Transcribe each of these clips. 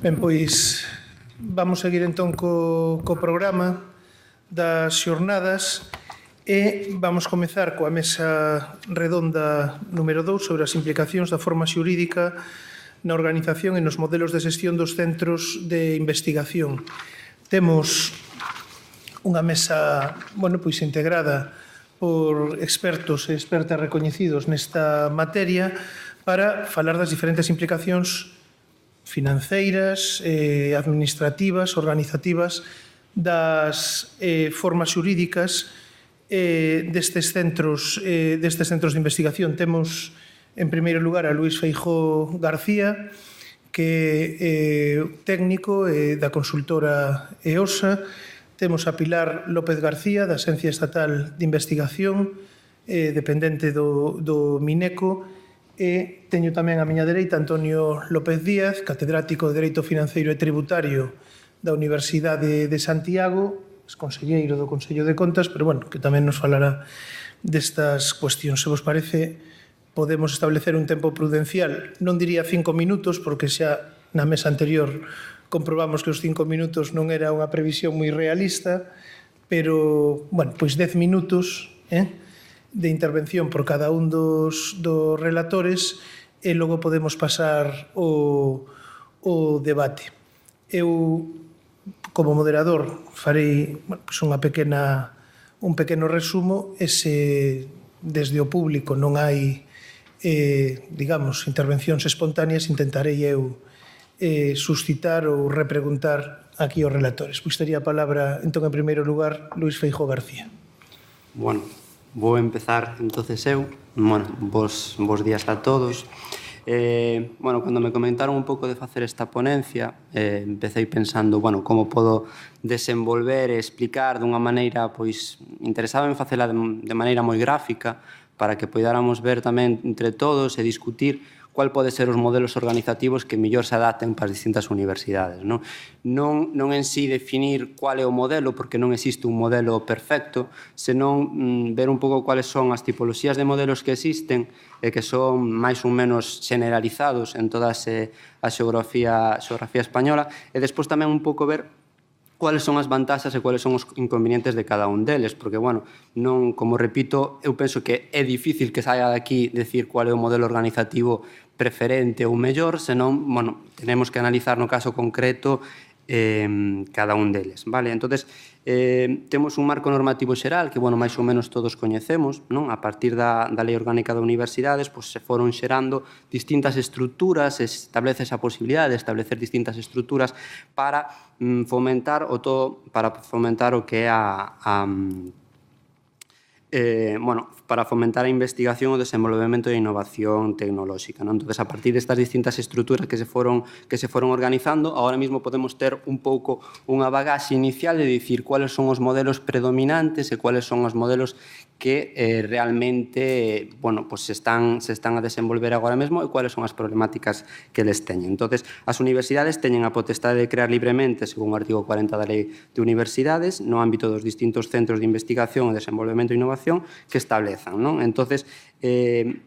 Ben, pois vamos seguir entón co programa das xornadas e vamos comezar coa mesa redonda número 2 sobre as implicacións da forma xurídica na organización e nos modelos de xestión dos centros de investigación. Temos unha mesa, pois integrada por expertos e expertas recoñecidos nesta materia para falar das diferentes implicacións financeiras, administrativas, organizativas das formas xurídicas destes centros de investigación. Temos, en primeiro lugar, a Luís Feijóo García, que é técnico da consultora EOSA. Temos a Pilar López García, da Axencia Estatal de Investigación, dependente do Mineco, e teño tamén a miña dereita Antonio López Díaz, catedrático de Dereito Financeiro e Tributario da Universidade de Santiago, conselleiro do Consello de Contas, pero que tamén nos falará destas cuestións. Se vos parece, podemos establecer un tempo prudencial, non diría 5 minutos, porque xa na mesa anterior comprobamos que os 5 minutos non era unha previsión moi realista, pero, pois 10 minutos, de intervención por cada un dos relatores e logo podemos pasar o debate. Eu, como moderador, farei un pequeno resumo e se desde o público non hai, intervencións espontáneas, intentarei eu suscitar ou repreguntar aquí aos relatores. Pois tería a palabra, entón, en primeiro lugar, Luís Feijóo García. Vou empezar, entonces eu. Bos días a todos. Cando me comentaron un pouco de facer esta ponencia, empecé pensando, como podo desenvolver e explicar dunha maneira, pois, interesaba en facela de maneira moi gráfica, para que poidáramos ver tamén entre todos e discutir cual pode ser os modelos organizativos que mellor se adapten para as distintas universidades. Non en sí definir cual é o modelo, porque non existe un modelo perfecto, senón ver un pouco cuáles son as tipoloxías de modelos que existen e que son máis ou menos generalizados en toda a xeografía española, e despois tamén un pouco ver cuáles son as vantaxas e cuáles son os inconvenientes de cada un deles, porque, como repito, eu penso que é difícil que saia daqui decir cuál é o modelo organizativo preferente ou mellor, senón, tenemos que analizar no caso concreto cada un deles, vale? Entonces, temos un marco normativo xeral que, máis ou menos todos coñecemos, non? A partir da Lei Orgánica de Universidades, se foron xerando distintas estruturas, establece esa posibilidade de establecer distintas estruturas para fomentar o que é para fomentar a investigación, o desenvolvemento e a innovación tecnolóxica. Entón, a partir destas distintas estruturas que se foron organizando, agora mesmo podemos ter un pouco unha bagaxe inicial de dicir cuáles son os modelos predominantes e cuáles son os modelos que realmente se están a desenvolver agora mesmo e cuáles son as problemáticas que les teñen. Entón, as universidades teñen a potestade de crear libremente, según o artigo 40 da Lei de Universidades, no ámbito dos distintos centros de investigación e desenvolvemento e innovación que establezan. Entón,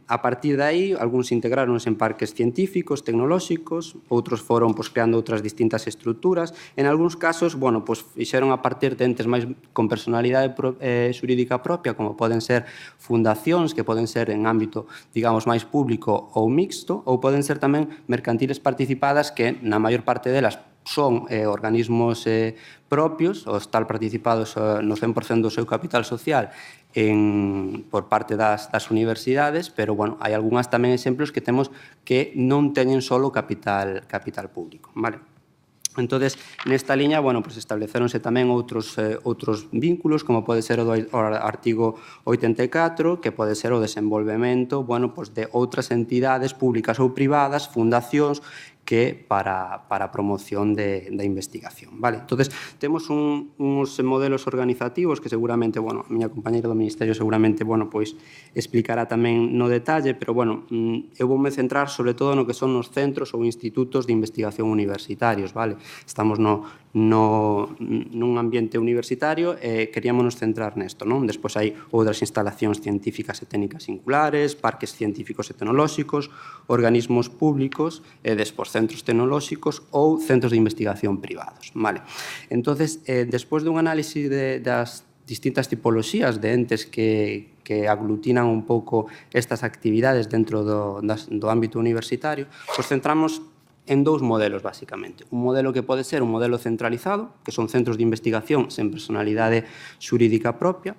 a partir de aí, algúns integraronse en parques científicos, tecnolóxicos, outros foron creando outras distintas estruturas. En algúns casos, fixeron a partir de entes máis con personalidade xurídica propia, como poden ser fundacións, que poden ser en ámbito, digamos, máis público ou mixto, ou poden ser tamén mercantiles participadas que, na maior parte delas, son organismos propios, ou están participados no 100% do seu capital social por parte das universidades, pero, hai algunhas tamén exemplos que temos que non teñen solo capital público, vale? Entón, nesta liña, estableceronse tamén outros vínculos, como pode ser o do artigo 84, que pode ser o desenvolvemento de outras entidades públicas ou privadas, fundacións, que para a promoción da investigación, vale? Entón, temos uns modelos organizativos que seguramente, a miña compañeira do Ministerio seguramente, explicará tamén no detalle, pero, eu voume centrar sobre todo no que son os centros ou institutos de investigación universitarios, vale? Estamos nun ambiente universitario e queríamos centrar nesto, non? Despois hai outras instalacións científicas e técnicas singulares, parques científicos e tecnolóxicos, organismos públicos e despois centros tecnolóxicos ou centros de investigación privados. Vale? Entonces, despois dun análisis das distintas tipoloxías de entes que aglutinan un pouco estas actividades dentro do ámbito universitario, pois centramos en dous modelos, basicamente. Un modelo que pode ser un modelo centralizado, que son centros de investigación sen personalidade xurídica propia,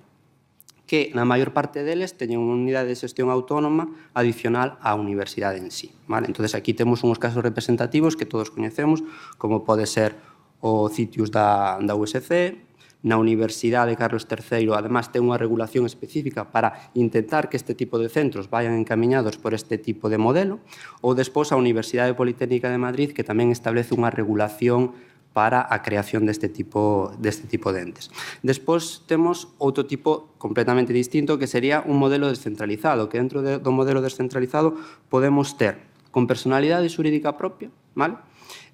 que na maior parte deles teñen unha unidade de xestión autónoma adicional á universidade en sí. Vale? Entón, aquí temos uns casos representativos que todos coñecemos, como pode ser o CITIUS da USC, na Universidade Carlos III, además, ten unha regulación específica para intentar que este tipo de centros vayan encamiñados por este tipo de modelo, ou despois a Universidade Politécnica de Madrid, que tamén establece unha regulación para a creación deste tipo de entes. Despois temos outro tipo completamente distinto, que sería un modelo descentralizado, que dentro do modelo descentralizado podemos ter con personalidade xurídica propia, vale?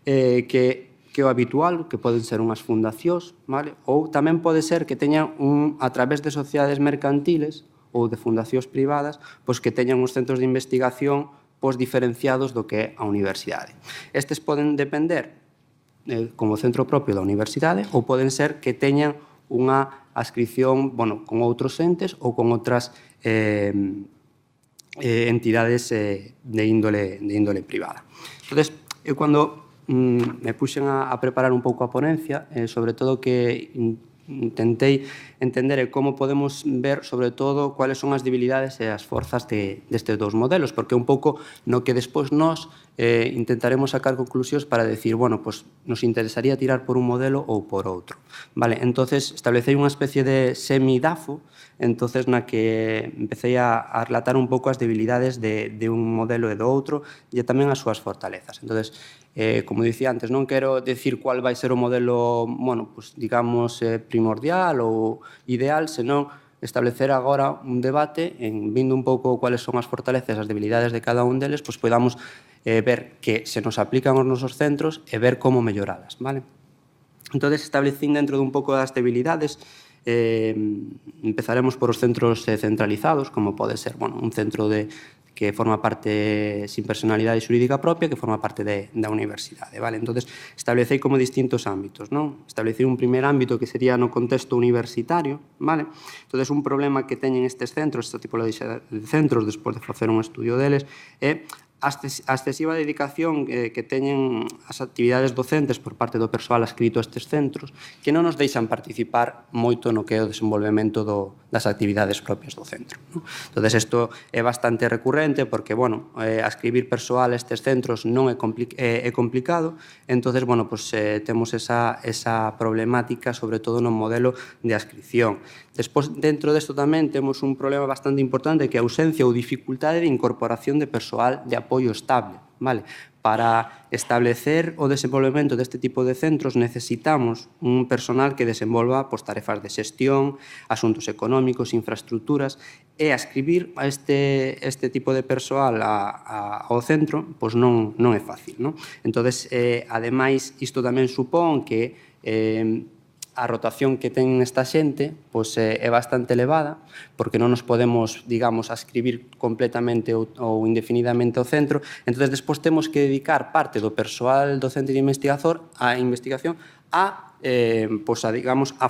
Que é o habitual, que poden ser unhas fundacións, vale? Ou tamén pode ser que teñan a través de sociedades mercantiles ou de fundacións privadas, pois que teñan uns centros de investigación pois diferenciados do que é a universidade. Estes poden depender como centro propio da universidade ou poden ser que teñan unha adscripción con outros entes ou con outras entidades de índole privada. Entón, eu cando me puxen a preparar un pouco a ponencia, sobre todo que intentei entender como podemos ver, sobre todo, cuáles son as debilidades e as forzas destes dous modelos, porque un pouco no que despois nós intentaremos sacar conclusións para decir, bueno, pues nos interesaría tirar por un modelo ou por outro. Vale, entonces establecei unha especie de semidafo, entonces na que empecé a relatar un pouco as debilidades de un modelo e do outro e tamén as súas fortalezas. Entonces, como dicía antes, non quero decir cuál vai ser o modelo, pues, digamos, primordial ou ideal, senón establecer agora un debate vindo un pouco cuáles son as fortalezas e as debilidades de cada un deles, pois podamos ver que se nos aplican aos nosos centros e ver como melloralas, vale? Entón, establecín dentro dun pouco das debilidades, empezaremos por os centros centralizados, como pode ser un centro que forma parte sin personalidade xurídica propia, que forma parte da universidade. Vale? Entón, establecei como distintos ámbitos. Non? Establecei un primer ámbito que sería no contexto universitario. Vale? Entón, un problema que teñen estes centros, esta tipoloxía de centros, despois de facer un estudio deles, é a excesiva dedicación que teñen as actividades docentes por parte do persoal adscrito a estes centros, que non nos deixan participar moito no que é o desenvolvemento das actividades propias do centro. Entón, isto é bastante recurrente porque, adscribir persoal a estes centros non é complicado, entón, temos esa problemática, sobre todo no modelo de adscripción. Despois, dentro desto tamén, temos un problema bastante importante que é a ausencia ou dificultade de incorporación de persoal de apoio estable. Vale? Para establecer o desenvolvemento deste tipo de centros necesitamos un personal que desenvolva tarefas de xestión, asuntos económicos, infraestructuras, e adscribir a este tipo de persoal ao centro non é fácil. Entón, ademais, isto tamén supón que a rotación que ten esta xente é bastante elevada, porque non nos podemos, digamos, adscribir completamente ou indefinidamente ao centro. Entón, despois temos que dedicar parte do persoal docente de investigación a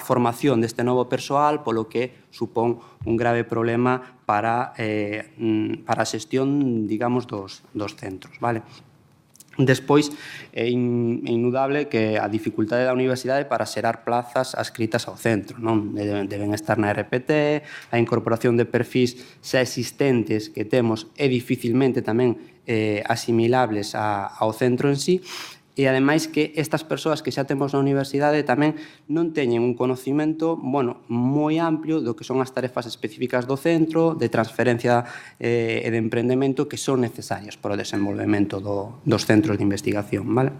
formación deste novo persoal, polo que supón un grave problema para a xestión, digamos, dos centros. Vale? Despois, é indudable que a dificultade da universidade para xerar plazas adscritas ao centro. Deben estar na RPT, a incorporación de perfis xa existentes que temos é dificilmente tamén asimilables ao centro en sí, e ademais que estas persoas que xa temos na universidade tamén non teñen un conocimento moi amplio do que son as tarefas específicas do centro, de transferencia e de emprendemento que son necesarias para o desenvolvemento dos centros de investigación. Vale?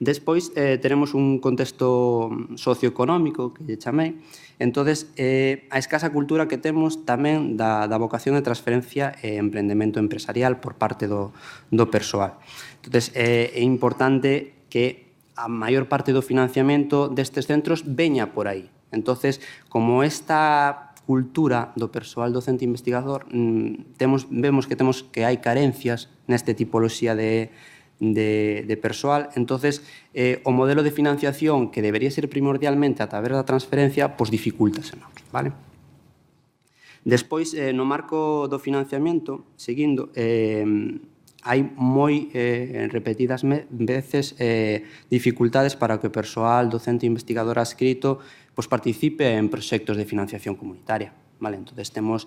Despois, teremos un contexto socioeconómico que lle chamei. Entón, a escasa cultura que temos tamén da vocación de transferencia e emprendemento empresarial por parte do persoal. Entón, é importante que a maior parte do financiamento destes centros veña por aí. Entón, como esta cultura do persoal docente investigador, vemos que hai carencias neste tipoloxía de de persoal. Entonces, o modelo de financiación que debería ser primordialmente a través da transferencia, pois dificultase, vale? Despois, no marco do financiamento, seguindo, hai moi repetidas veces dificultades para que o persoal docente investigador adscrito participe en proxectos de financiación comunitaria. Vale? Entón, temos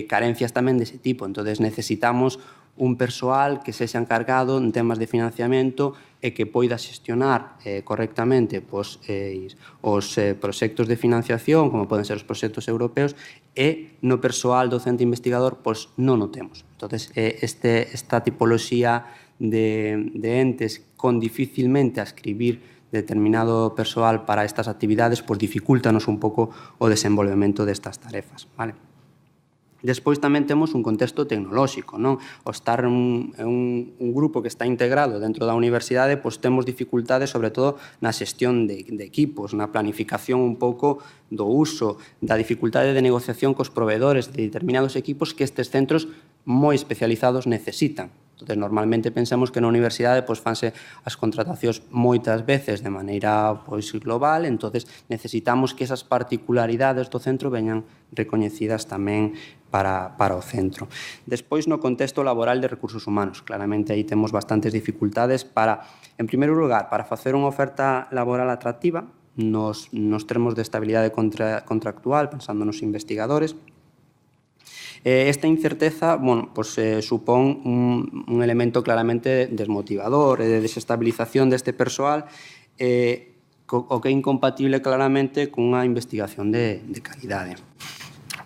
carencias tamén dese tipo. Entón, necesitamos un persoal que sexa encargado en temas de financiamento e que poida xestionar correctamente os proxectos de financiación, como poden ser os proxectos europeos, e no persoal docente investigador non o temos. Entón, esta tipoloxía de entes con dificilmente a escribir determinado persoal para estas actividades, dificultanos un pouco o desenvolvemento destas tarefas. Vale? Despois tamén temos un contexto tecnolóxico, non? O estar en un grupo que está integrado dentro da universidade, temos dificultades, sobre todo, na xestión de equipos, na planificación un pouco do uso, da dificultade de negociación cos proveedores de determinados equipos que estes centros moi especializados necesitan. Entón, normalmente pensamos que na universidade fanse as contratacións moitas veces de maneira global, entón necesitamos que esas particularidades do centro veñan recoñecidas tamén para o centro. Despois, no contexto laboral de recursos humanos, claramente aí temos bastantes dificultades para, en primeiro lugar, para facer unha oferta laboral atractiva nos termos de estabilidade contractual, pensando nos investigadores. Esta incerteza supón un elemento claramente desmotivador e de desestabilización deste persoal, o que é incompatible claramente cunha investigación de calidade.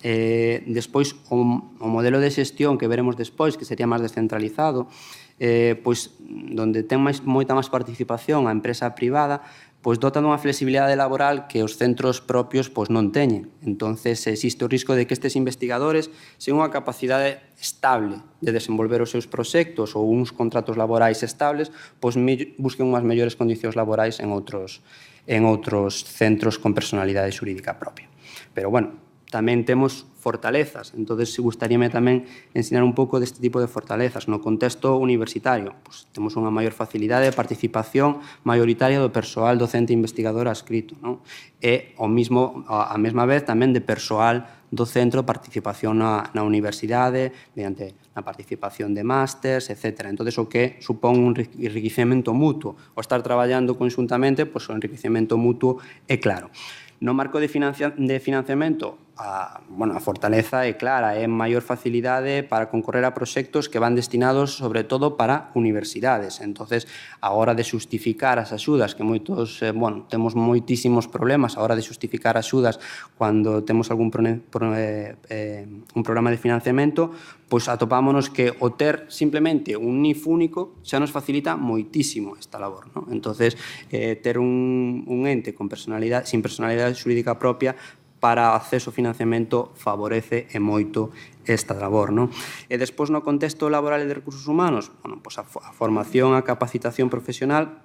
Despois, o modelo de xestión que veremos despois, que sería máis descentralizado, donde ten moita máis participación a empresa privada, dota dunha flexibilidade laboral que os centros propios non teñen. Entón, existe o risco de que estes investigadores, sen unha capacidade estable de desenvolver os seus proxectos ou uns contratos laborais estables, busquen unhas mellores condicións laborais en outros centros con personalidade xurídica propia. Pero, bueno, tamén temos fortalezas. Entón, gustaríame tamén ensinar un pouco deste tipo de fortalezas. No contexto universitario, temos unha maior facilidade de participación maioritaria do persoal docente investigador adscrito, e a mesma vez tamén de persoal do centro participación na universidade, mediante a participación de másters, etc. Entón, o que supón un enriquecemento mutuo. O estar traballando conxuntamente, o enriquecemento mutuo é claro. No marco de financiamento, a fortaleza é clara, é maior facilidade para concorrer a proxectos que van destinados, sobre todo, para universidades. Entón, a hora de xustificar as axudas, que temos moitísimos problemas a hora de xustificar axudas cando temos algún un programa de financiamento, atopámonos que o ter simplemente un NIF único xa nos facilita moitísimo esta labor. Entón, ter un ente sin personalidade xurídica propia para acceso ao financiamento favorece e moito esta labor. E despois, no contexto laboral e de recursos humanos, a formación, a capacitación profesional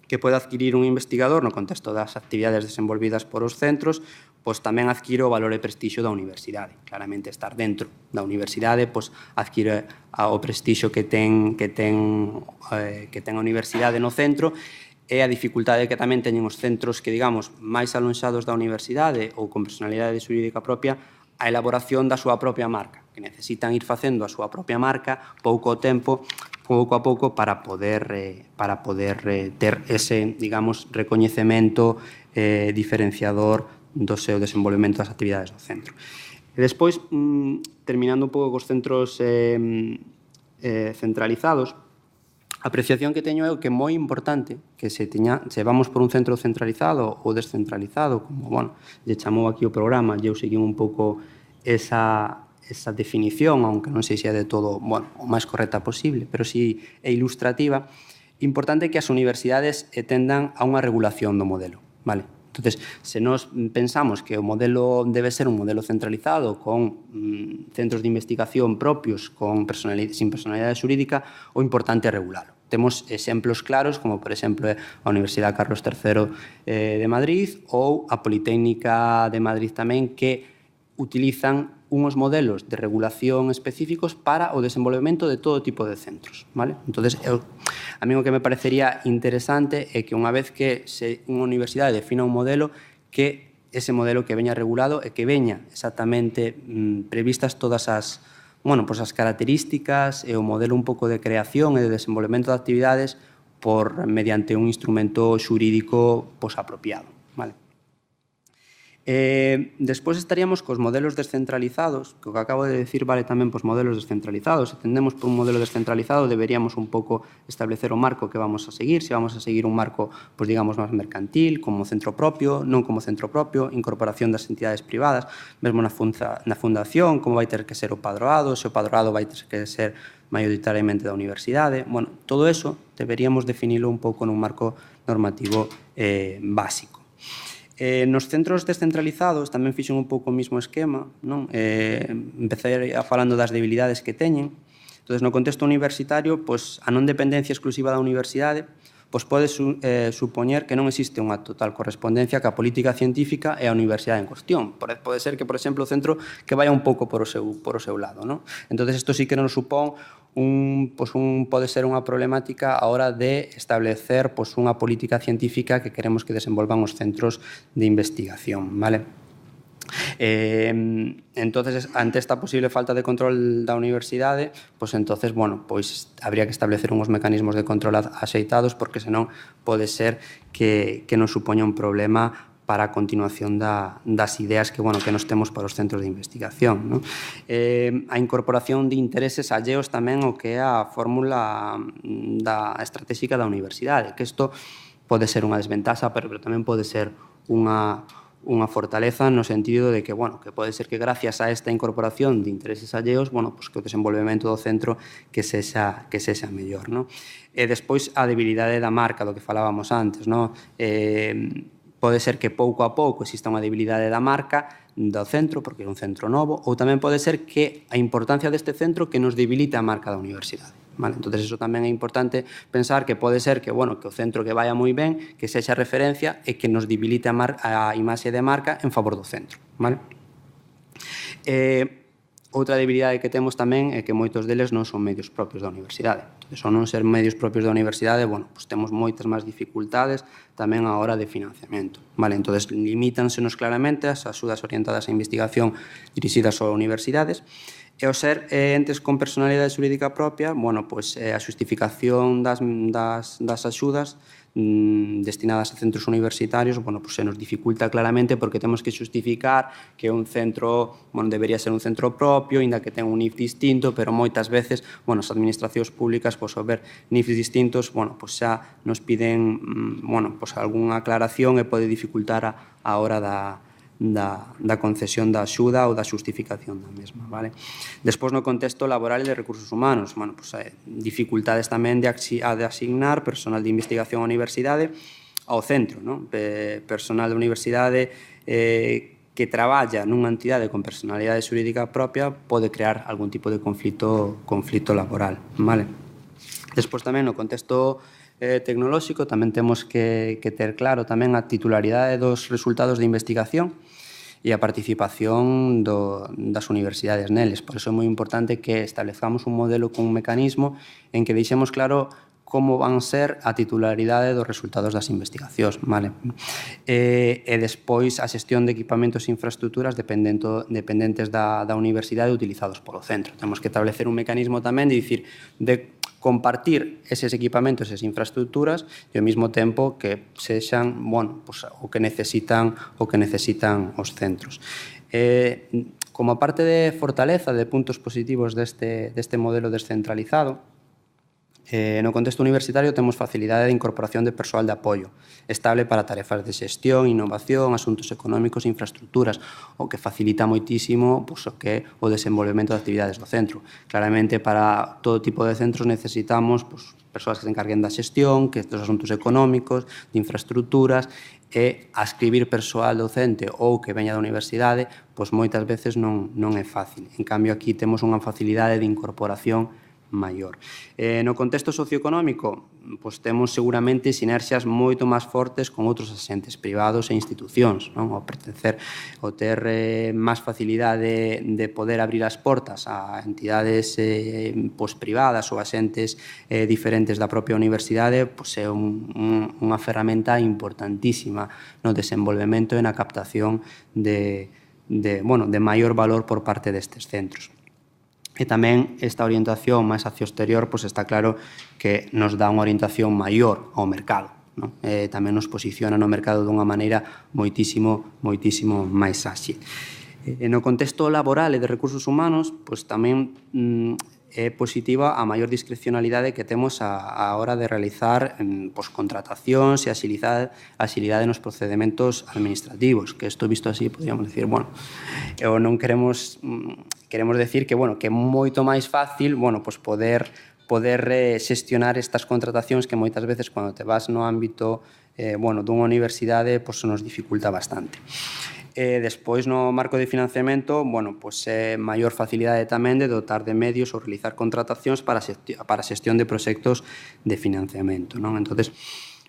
que pode adquirir un investigador no contexto das actividades desenvolvidas por os centros, tamén adquire o valor e prestixio da universidade. Claramente, estar dentro da universidade adquire o prestixio que ten a universidade no centro, e a dificultade que tamén teñen os centros que, digamos, máis alonxados da universidade ou con personalidade xurídica propia, a elaboración da súa propia marca, que necesitan ir facendo a súa propia marca pouco a pouco para poder ter ese, digamos, recoñecemento diferenciador do seu desenvolvemento das actividades do centro. E despois, terminando un pouco cos centros centralizados, a apreciación que teño é que é moi importante que se vamos por un centro centralizado ou descentralizado, como, lle chamou aquí o programa, eu segui un pouco esa definición, aunque non sei se é de todo o máis correcta posible, pero si é ilustrativa, importante que as universidades tendan a unha regulación do modelo, vale? Entón, se nós pensamos que o modelo debe ser un modelo centralizado con centros de investigación propios sin personalidade xurídica, o importante é regulalo. Temos exemplos claros, como, por exemplo, a Universidade Carlos III de Madrid ou a Politécnica de Madrid tamén, que utilizan unos modelos de regulación específicos para o desenvolvemento de todo tipo de centros, vale? Entonces, a mí o que me parecería interesante é que unha vez que unha universidade defina un modelo, que ese modelo que veña regulado e que veña exactamente previstas todas as características e o modelo un pouco de creación e de desenvolvemento de actividades mediante un instrumento xurídico apropiado. Vale? Despois estaríamos cos modelos descentralizados, que o que acabo de decir vale tamén pos modelos descentralizados. Se tendemos por un modelo descentralizado, deberíamos un pouco establecer o marco que vamos a seguir, se vamos a seguir un marco, digamos, máis mercantil, como centro propio, non como centro propio, incorporación das entidades privadas, mesmo na fundación, como vai ter que ser o padroado, se o padroado vai ter que ser maioritariamente da universidade. Bueno, todo eso deberíamos definirlo un pouco nun marco normativo básico. Nos centros descentralizados tamén fixen un pouco o mismo esquema, non? Empecé falando das debilidades que teñen. Entón, no contexto universitario, a non dependencia exclusiva da universidade pode supoñer que non existe unha total correspondencia ca política científica e a universidade en cuestión. Pode ser que, por exemplo, o centro que vaya un pouco por o seu lado, non? Entón, isto sí que nos supón pode ser unha problemática a hora de establecer unha política científica que queremos que desenvolvan os centros de investigación, vale? Entonces, ante esta posible falta de control da universidade, habría que establecer uns mecanismos de control axeitados, porque senón pode ser que nos supoña un problema para a continuación das ideas que nos temos para os centros de investigación. A incorporación de intereses alleos tamén o que é a fórmula estratégica da universidade, que isto pode ser unha desventaxa, pero tamén pode ser unha fortaleza no sentido de que pode ser que gracias a esta incorporación de intereses alleos, que o desenvolvemento do centro que sexa mellor. E despois a debilidade da marca, do que falábamos antes. Pode ser que pouco a pouco exista unha debilidade da marca do centro, porque é un centro novo, ou tamén pode ser que a importancia deste centro que nos debilite a marca da universidade. Entón, iso tamén é importante pensar que pode ser que o centro que vaya moi ben, que sexa referencia e que nos debilite a imaxe de marca en favor do centro. Outra debilidade que temos tamén é que moitos deles non son medios propios da universidade. Ao non ser medios propios da universidade, temos moitas máis dificultades tamén á hora de financiamento. Entón, limítansenos claramente as axudas orientadas á investigación dirixidas a universidades, e ao ser entes con personalidade xurídica propia, a xustificación das axudas destinadas a centros universitarios, se nos dificulta claramente porque temos que xustificar que un centro debería ser un centro propio, inda que ten un NIF distinto, pero moitas veces as administracións públicas, ao ver NIFs distintos, xa nos piden algunha aclaración e pode dificultar a hora da concesión da axuda ou da xustificación da mesma. Despois, no contexto laboral e de recursos humanos, dificultades tamén de asignar personal de investigación á universidade ao centro. Personal da universidade que traballa nunha entidade con personalidade xurídica propia pode crear algún tipo de conflito laboral. Despois tamén no contexto tecnolóxico tamén temos que ter claro tamén a titularidade dos resultados de investigación e a participación das universidades neles. Por iso é moi importante que establezcamos un modelo con un mecanismo en que deixemos claro como van ser a titularidade dos resultados das investigacións. E despois a xestión de equipamentos e infraestructuras dependentes da universidade utilizados polo centro. Temos que establecer un mecanismo tamén de dicir de compartir eses equipamentos e esas infraestructuras e ao mesmo tempo que sexan o que necesitan os centros. Como parte de fortaleza de puntos positivos deste modelo descentralizado, no contexto universitario temos facilidade de incorporación de persoal de apoio estable para tarefas de xestión, innovación, asuntos económicos e infraestructuras, o que facilita moitísimo o que é o desenvolvemento de actividades do centro. Claramente, para todo tipo de centros necesitamos persoas que se encarguen da xestión, que dos asuntos económicos, de infraestructuras, e ascribir persoal docente ou que veña da universidade, moitas veces non é fácil. En cambio, aquí temos unha facilidade de incorporación maior. No contexto socioeconómico, pois temos seguramente sinerxias moito máis fortes con outros asentes privados e institucións, non? O pertencer, o ter máis facilidade de poder abrir as portas a entidades pois, privadas ou asentes diferentes da propia universidade, pois é unha ferramenta importantísima no desenvolvemento e na captación de maior valor por parte destes centros. E tamén esta orientación máis hacia o exterior, pois está claro que nos dá unha orientación maior ao mercado, non? Tamén nos posiciona no mercado dunha maneira moitísimo máis áxil. No contexto laboral e de recursos humanos, pois tamén é positiva a maior discrecionalidade que temos a hora de realizar contratacións e axilidade nos procedementos administrativos, que isto visto así, podríamos decir, non queremos decir que é moito máis fácil poder xestionar estas contratacións que moitas veces cando te vas no ámbito dunha universidade nos dificulta bastante. Despois, no marco de financiamento, maior facilidade tamén de dotar de medios ou realizar contratacións para a xestión de proxectos de financiamento, non? Entonces,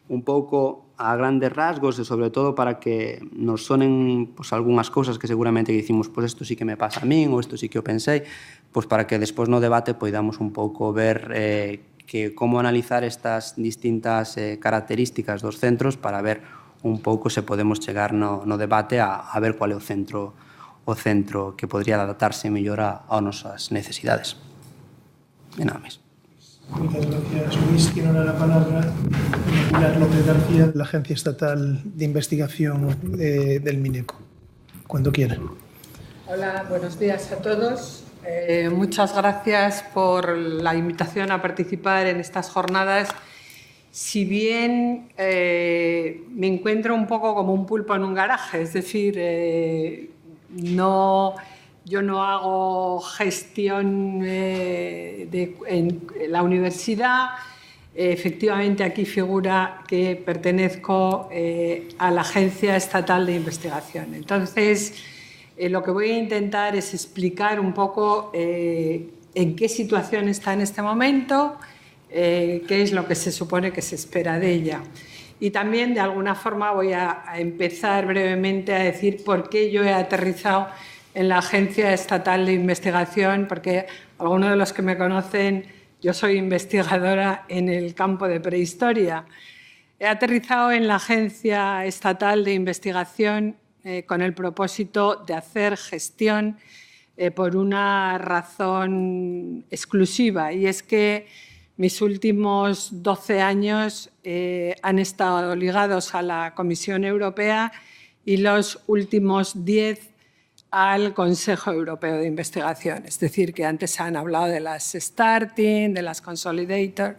un pouco a grandes rasgos e sobre todo para que nos sonen algunhas cousas que seguramente dicimos isto sí que me pasa a min ou isto sí que o pensei, para que despois no debate poidamos un pouco ver que como analizar estas distintas características dos centros para ver un pouco se podemos chegar no debate a ver cual é o centro que podría adaptarse mellor a nosas necesidades. E nada máis. Muchas gracias, Luis. Tiene ahora la palabra Pilar López García, de la Agencia Estatal de Investigación del MINECO. Cuando quiera. Hola, buenos días a todos. Muchas gracias por la invitación a participar en estas jornadas. Si bien me encuentro un poco como un pulpo en un garaje, es decir, yo no hago gestión en la universidad. Efectivamente, aquí figura que pertenezco a la Agencia Estatal de Investigación. Entonces, lo que voy a intentar es explicar un poco en qué situación está en este momento, qué es lo que se supone que se espera de ella. Y también, de alguna forma, voy a empezar brevemente a decir por qué yo he aterrizado en la Agencia Estatal de Investigación, porque algunos de los que me conocen, yo soy investigadora en el campo de prehistoria. He aterrizado en la Agencia Estatal de Investigación con el propósito de hacer gestión por una razón exclusiva, y es que mis últimos 12 años han estado ligados a la Comisión Europea y los últimos 10 al Consejo Europeo de Investigación. Es decir, que antes han hablado de las Starting, de las Consolidator,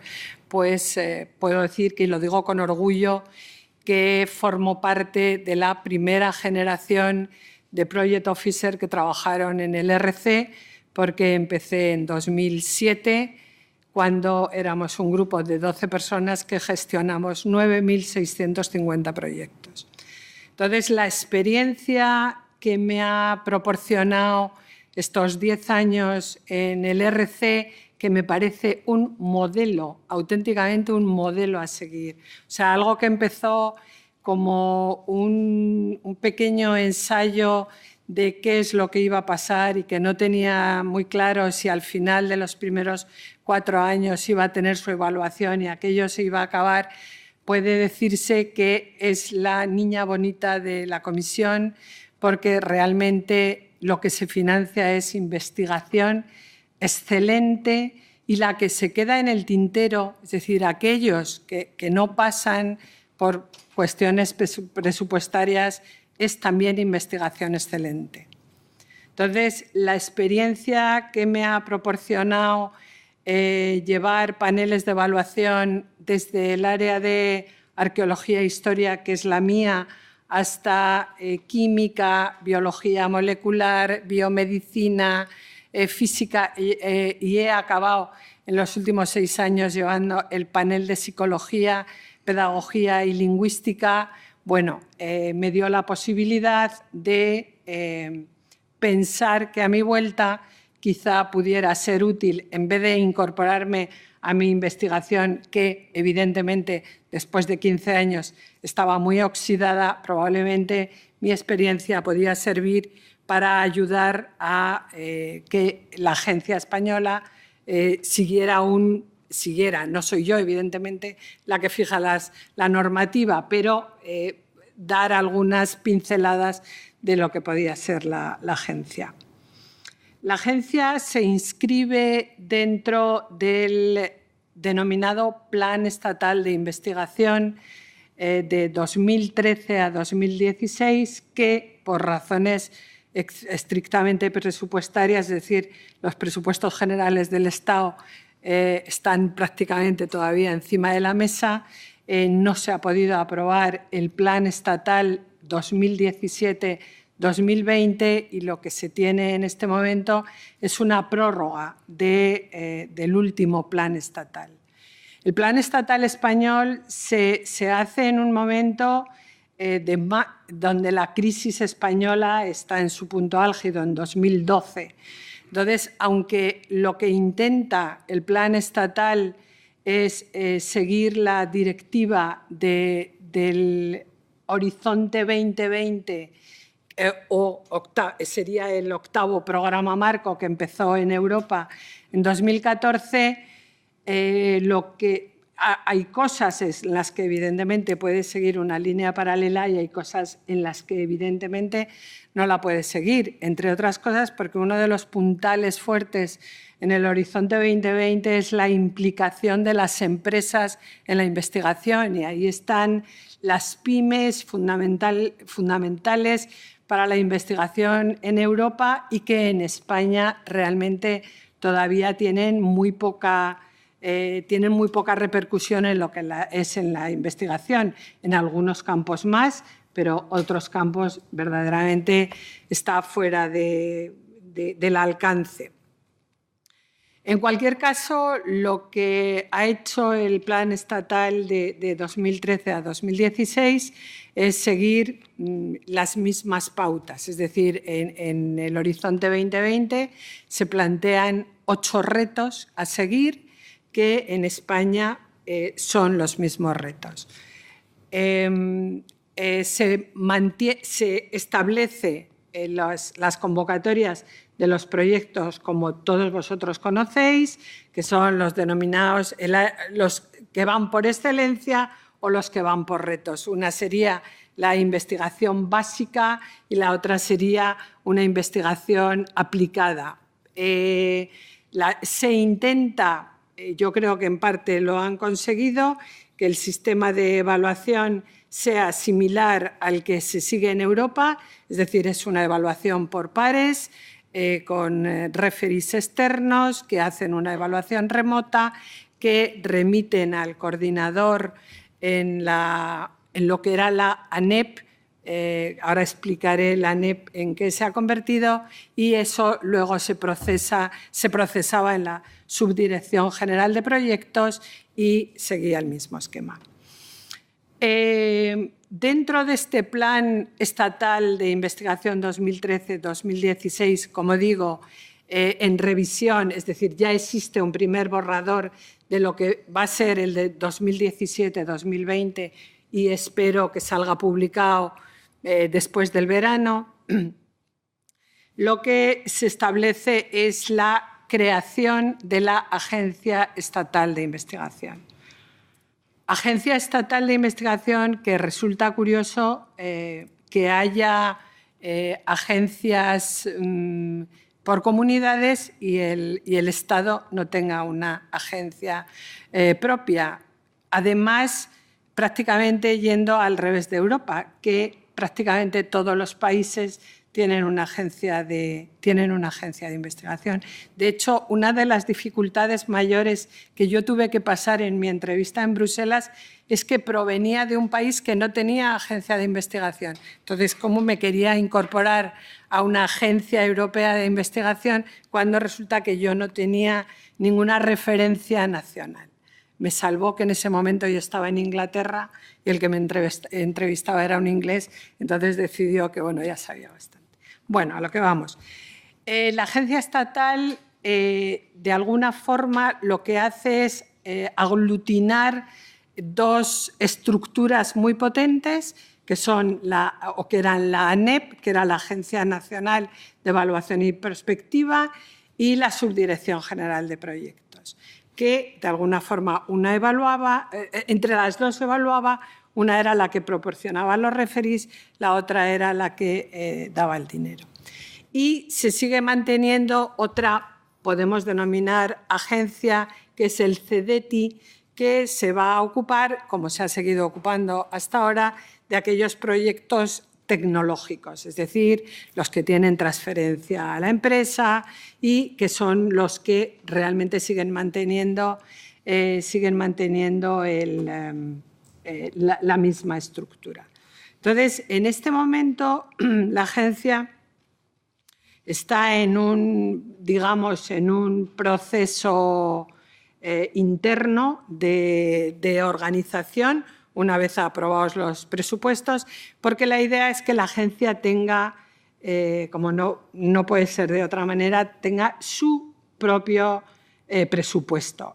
pues puedo decir, que lo digo con orgullo, que formo parte de la primera generación de Project Officer que trabajaron en el RC, porque empecé en 2007, cuando éramos un grupo de 12 personas que gestionamos 9.650 proyectos. Entonces, la experiencia que me ha proporcionado estos 10 años en el RC, que me parece un modelo, auténticamente un modelo a seguir. O sea, algo que empezó como un pequeño ensayo de qué es lo que iba a pasar y que no tenía muy claro si al final de los primeros 4 años iba a tener su evaluación y aquello se iba a acabar, puede decirse que es la niña bonita de la comisión, porque realmente lo que se financia es investigación excelente, y la que se queda en el tintero, es decir, aquellos que no pasan por cuestiones presupuestarias, es también investigación excelente. Entonces, la experiencia que me ha proporcionado llevar paneles de evaluación desde el área de arqueología e historia, que es la mía, hasta química, biología molecular, biomedicina, física, y he acabado en los últimos 6 años llevando el panel de psicología, pedagogía y lingüística. Bueno, me dio la posibilidad de pensar que a mi vuelta quizá pudiera ser útil en vez de incorporarme a mi investigación, que evidentemente después de 15 años estaba muy oxidada, probablemente mi experiencia podía servir para ayudar a que la agencia española siguiera, no soy yo evidentemente la que fija la normativa, pero dar algunas pinceladas de lo que podía ser la agencia. La agencia se inscribe dentro del denominado Plan Estatal de Investigación de 2013 a 2016, que por razones estrictamente presupuestarias, es decir, los presupuestos generales del Estado están prácticamente todavía encima de la mesa, no se ha podido aprobar el Plan Estatal 2017-2020 y lo que se tiene en este momento es una prórroga del último Plan Estatal. El Plan Estatal español se hace en un momento donde la crisis española está en su punto álgido, en 2012. Entonces, aunque lo que intenta el Plan Estatal es seguir la directiva del Horizonte 2020, sería el octavo programa marco que empezó en Europa en 2014, hay cosas en las que evidentemente puede seguir una línea paralela y hay cosas en las que evidentemente no la puede seguir, entre otras cosas porque uno de los puntales fuertes en el Horizonte 2020 es la implicación de las empresas en la investigación y ahí están las pymes fundamentales para la investigación en Europa y que en España realmente todavía tienen muy poca repercusión en lo que es en la investigación, en algunos campos más, pero otros campos verdaderamente está fuera del alcance. En cualquier caso, lo que ha hecho el Plan Estatal de 2013 a 2016 es seguir las mismas pautas. Es decir, en el Horizonte 2020 se plantean 8 retos a seguir que en España son los mismos retos. Se establece las convocatorias de los proyectos, como todos vosotros conocéis, que son los denominados los que van por excelencia o los que van por retos. Una sería la investigación básica y la otra sería una investigación aplicada. Se intenta, yo creo que en parte lo han conseguido, que el sistema de evaluación sea similar al que se sigue en Europa, es decir, es una evaluación por pares, con referees externos que hacen una evaluación remota, que remiten al coordinador en lo que era la ANEP, ahora explicaré la ANEP en qué se ha convertido, y eso luego se procesaba en la Subdirección General de Proyectos y seguía el mismo esquema. Dentro de este Plan Estatal de Investigación 2013-2016, como digo, en revisión, es decir, ya existe un primer borrador de lo que va a ser el de 2017-2020 y espero que salga publicado después del verano. Lo que se establece es la creación de la Agencia Estatal de Investigación. Agencia Estatal de Investigación que resulta curioso que haya agencias por comunidades y el Estado no tenga una agencia propia. Además, prácticamente yendo al revés de Europa, que prácticamente todos los países tienen una agencia de investigación. De hecho, una de las dificultades mayores que yo tuve que pasar en mi entrevista en Bruselas es que provenía de un país que no tenía agencia de investigación. Entonces, ¿cómo me quería incorporar a una agencia europea de investigación cuando resulta que yo no tenía ninguna referencia nacional? Me salvó que en ese momento yo estaba en Inglaterra y el que me entrevistaba era un inglés, entonces decidió que, bueno, ya sabía bastante. Bueno, a lo que vamos. La agencia estatal, de alguna forma, lo que hace es aglutinar dos estructuras muy potentes, que eran la ANEP, que era la Agencia Nacional de Evaluación y Prospectiva, y la Subdirección General de Proyectos, que de alguna forma una evaluaba, entre las dos evaluaba, una era la que proporcionaba los referís, la otra era la que daba el dinero. Y se sigue manteniendo otra, podemos denominar agencia, que es el CEDETI, que se va a ocupar, como se ha seguido ocupando hasta ahora, de aquellos proyectos tecnológicos, es decir, los que tienen transferencia a la empresa y que son los que realmente siguen manteniendo la misma estructura. Entonces, en este momento, la agencia está en un proceso interno de organización, una vez aprobados los presupuestos, porque la idea es que la agencia tenga, como no puede ser de otra manera, tenga su propio presupuesto,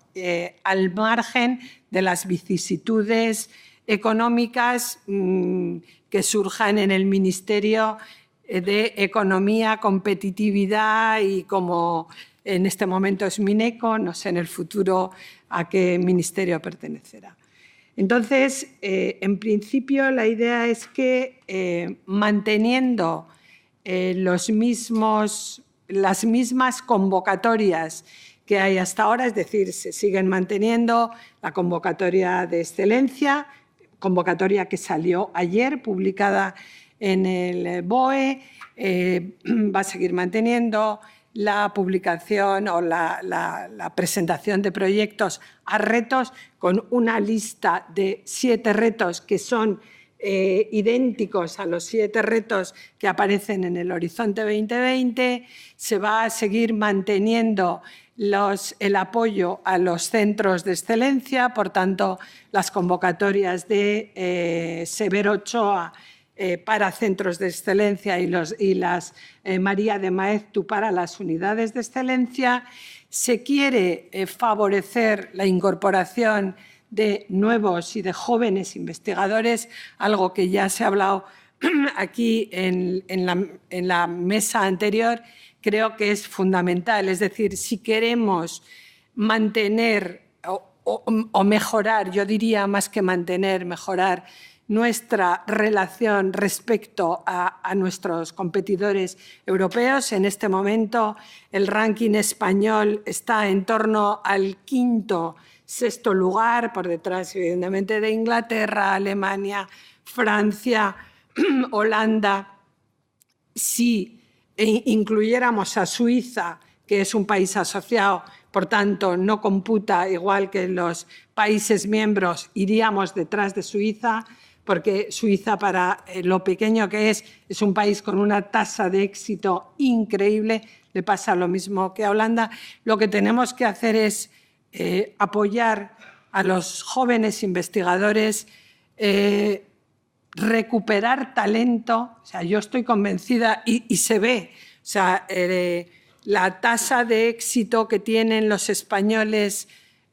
al margen de las vicisitudes económicas que surjan en el Ministerio de Economía, Competitividad y como en este momento es Mineco, no sé en el futuro a qué ministerio pertenecerá. Entonces, en principio, la idea es que manteniendo las mismas convocatorias que hay hasta ahora, es decir, se siguen manteniendo la convocatoria de excelencia, convocatoria que salió ayer, publicada en el BOE, va a seguir manteniendo la publicación o la presentación de proyectos a retos con una lista de 7 retos que son idénticos a los 7 retos que aparecen en el Horizonte 2020. Se va a seguir manteniendo el apoyo a los centros de excelencia, por tanto, las convocatorias de Severo Ochoa para centros de excelencia y las María de Maeztu para las unidades de excelencia. Se quiere favorecer la incorporación de nuevos y de jóvenes investigadores, algo que ya se ha hablado aquí en la mesa anterior, creo que es fundamental. Es decir, si queremos mantener o mejorar, yo diría más que mantener, mejorar nuestra relación respecto a nuestros competidores europeos. En este momento el ranking español está en torno al 5º, 6º lugar, por detrás evidentemente de Inglaterra, Alemania, Francia, Holanda. Si incluyéramos a Suiza, que es un país asociado, por tanto no computa igual que los países miembros, iríamos detrás de Suiza, porque Suiza, para lo pequeño que es un país con una tasa de éxito increíble, le pasa lo mismo que a Holanda. Lo que tenemos que hacer es apoyar a los jóvenes investigadores, recuperar talento. O sea, yo estoy convencida y se ve, o sea, la tasa de éxito que tienen los españoles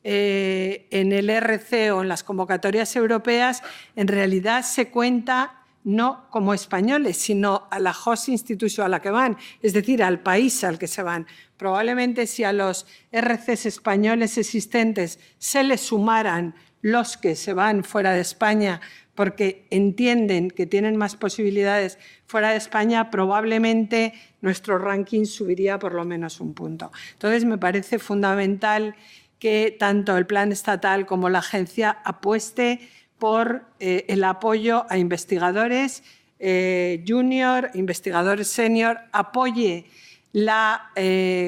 en el RC o en las convocatorias europeas, en realidad se cuenta no como españoles, sino a la host institution a la que van, es decir, al país al que se van. Probablemente si a los RCs españoles existentes se les sumaran los que se van fuera de España porque entienden que tienen más posibilidades fuera de España, probablemente nuestro ranking subiría por lo menos un punto. Entonces, me parece fundamental que tanto el plan estatal como la agencia apueste por el apoyo a investigadores junior, investigadores senior, apoye la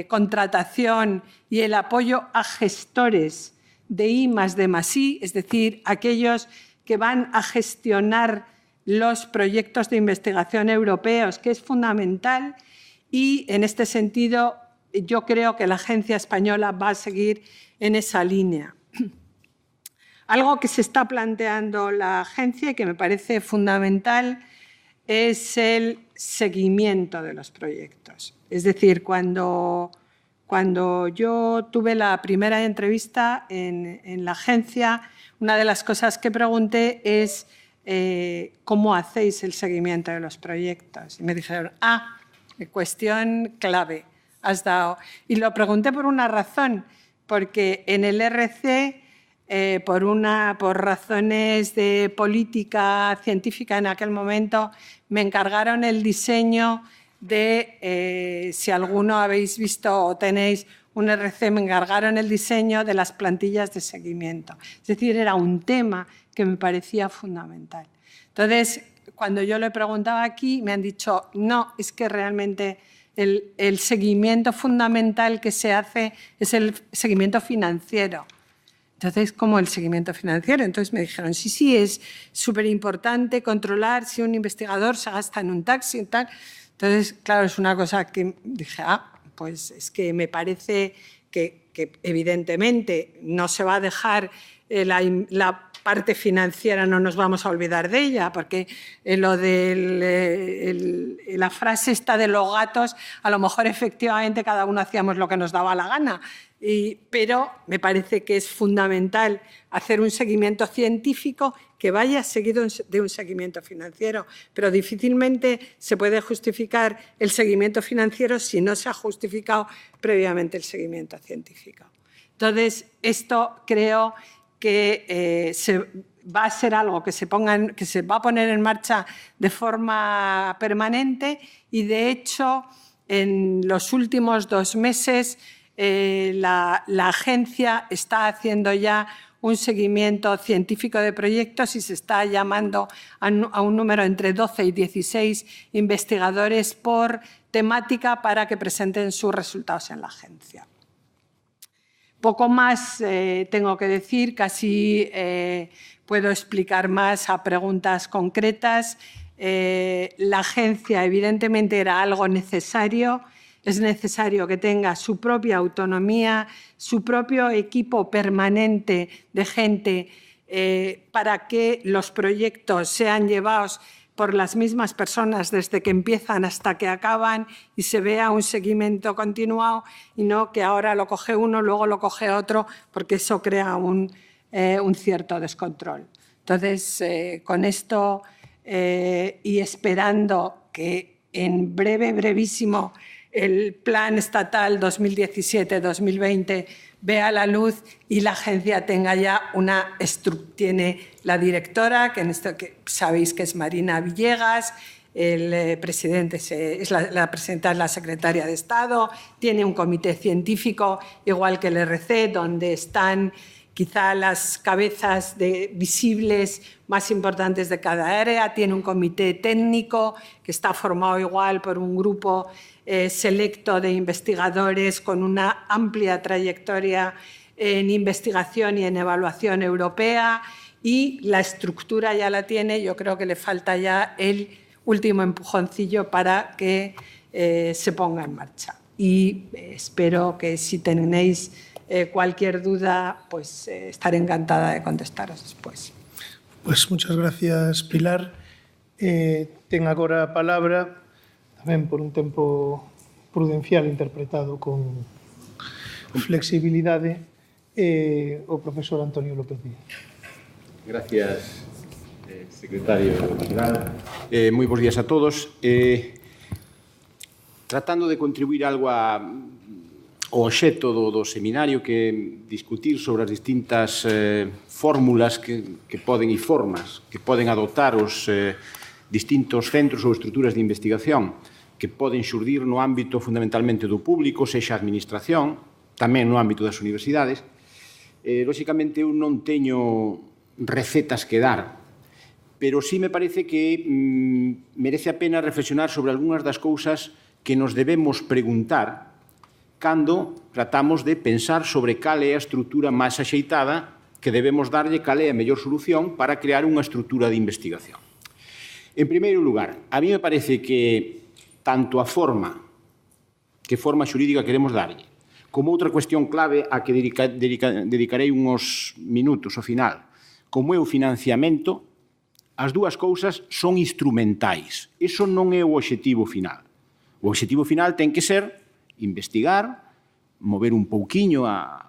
contratación y el apoyo a gestores de I+D+I, es decir, aquellos que van a gestionar los proyectos de investigación europeos, que es fundamental, y en este sentido yo creo que la agencia española va a seguir en esa línea. Algo que se está planteando la agencia y que me parece fundamental es el seguimiento de los proyectos. Es decir, cuando yo tuve la primera entrevista en la agencia, una de las cosas que pregunté es ¿cómo hacéis el seguimiento de los proyectos? Y me dijeron, cuestión clave, has dado. Y lo pregunté por una razón, porque en el RC, por razones de política científica en aquel momento, me encargaron el diseño de, si alguno habéis visto o tenéis un RC, me encargaron el diseño de las plantillas de seguimiento. Es decir, era un tema que me parecía fundamental. Entonces, cuando yo le preguntaba aquí, me han dicho, no, es que realmente el seguimiento fundamental que se hace es el seguimiento financiero. Entonces, ¿cómo el seguimiento financiero? Entonces me dijeron, sí, es súper importante controlar si un investigador se gasta en un taxi y tal. Entonces, claro, es una cosa que dije, pues es que me parece que evidentemente no se va a dejar la parte financiera, no nos vamos a olvidar de ella, porque lo de la frase esta de los gatos, a lo mejor efectivamente cada uno hacíamos lo que nos daba la gana, pero me parece que es fundamental hacer un seguimiento científico que vaya seguido de un seguimiento financiero, pero difícilmente se puede justificar el seguimiento financiero si no se ha justificado previamente el seguimiento científico. Entonces, esto creo que va a ser algo que se va a poner en marcha de forma permanente y, de hecho, en los últimos 2 meses la agencia está haciendo ya un seguimiento científico de proyectos y se está llamando a un número entre 12 y 16 investigadores por temática para que presenten sus resultados en la agencia. Poco más tengo que decir, casi puedo explicar más a preguntas concretas. La agencia evidentemente era algo necesario. Es necesario que tenga su propia autonomía, su propio equipo permanente de gente para que los proyectos sean llevados por las mismas personas desde que empiezan hasta que acaban y se vea un seguimiento continuado y no que ahora lo coge uno, luego lo coge otro, porque eso crea un cierto descontrol. Entonces, con esto y esperando que en brevísimo, el Plan Estatal 2017-2020 vea la luz y la agencia tenga ya tiene la directora, que sabéis que es Marina Villegas, el presidente la presidenta es la secretaria de Estado, tiene un comité científico igual que el RC, donde están quizá las cabezas visibles más importantes de cada área, tiene un comité técnico que está formado igual por un grupo selecto de investigadores con una amplia trayectoria en investigación y en evaluación europea, y la estructura ya la tiene. Yo creo que le falta ya el último empujoncillo para que se ponga en marcha. Y espero que si tenéis cualquier duda, pues estaré encantada de contestaros después. Pues muchas gracias, Pilar. Ten agora a palabra, tamén por un tempo prudencial interpretado con flexibilidade, o profesor Antonio López Díaz. Gracias, secretario general. Moi bons días a todos. Tratando de contribuir algo ao obxecto do seminario, que discutir sobre as distintas fórmulas que poden e formas que poden adoptar os distintos centros ou estruturas de investigación que poden xurdir no ámbito fundamentalmente do público, sexa a administración, tamén no ámbito das universidades. Lóxicamente, eu non teño recetas que dar, pero sí me parece que merece a pena reflexionar sobre algunhas das cousas que nos debemos preguntar cando tratamos de pensar sobre cal é a estrutura máis axeitada que debemos darlle, cal é a mellor solución para crear unha estrutura de investigación. En primeiro lugar, a mí me parece que tanto a forma xurídica queremos darlle, como outra cuestión clave a que dedicarei uns minutos ao final, como é o financiamento, as dúas cousas son instrumentais. Iso non é o obxectivo final. O obxectivo final ten que ser investigar, mover un pouquiño a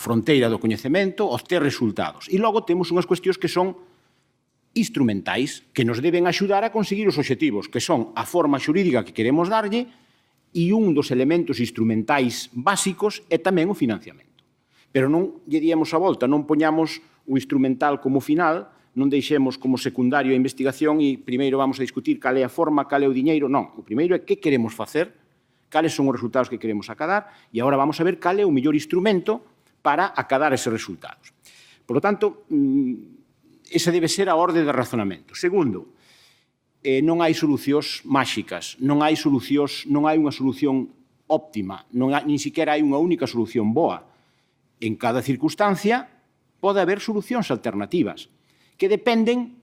fronteira do coñecemento, obter resultados. E logo temos unhas cuestións que son instrumentais, que nos deben axudar a conseguir os obxectivos, que son a forma xurídica que queremos darlle e un dos elementos instrumentais básicos é tamén o financiamento. Pero non lle diemos a volta, non poñamos o instrumental como final, non deixemos como secundario a investigación e primeiro vamos a discutir cal é a forma, cal é o diñeiro. Non, o primeiro é que queremos facer, cales son os resultados que queremos acadar e agora vamos a ver cal é o mellor instrumento para acadar eses resultados. Por lo tanto, esa debe ser a orde de razonamento. Segundo, non hai solucións máxicas, non hai unha solución óptima, nin siquiera hai unha única solución boa. En cada circunstancia pode haber solucións alternativas que dependen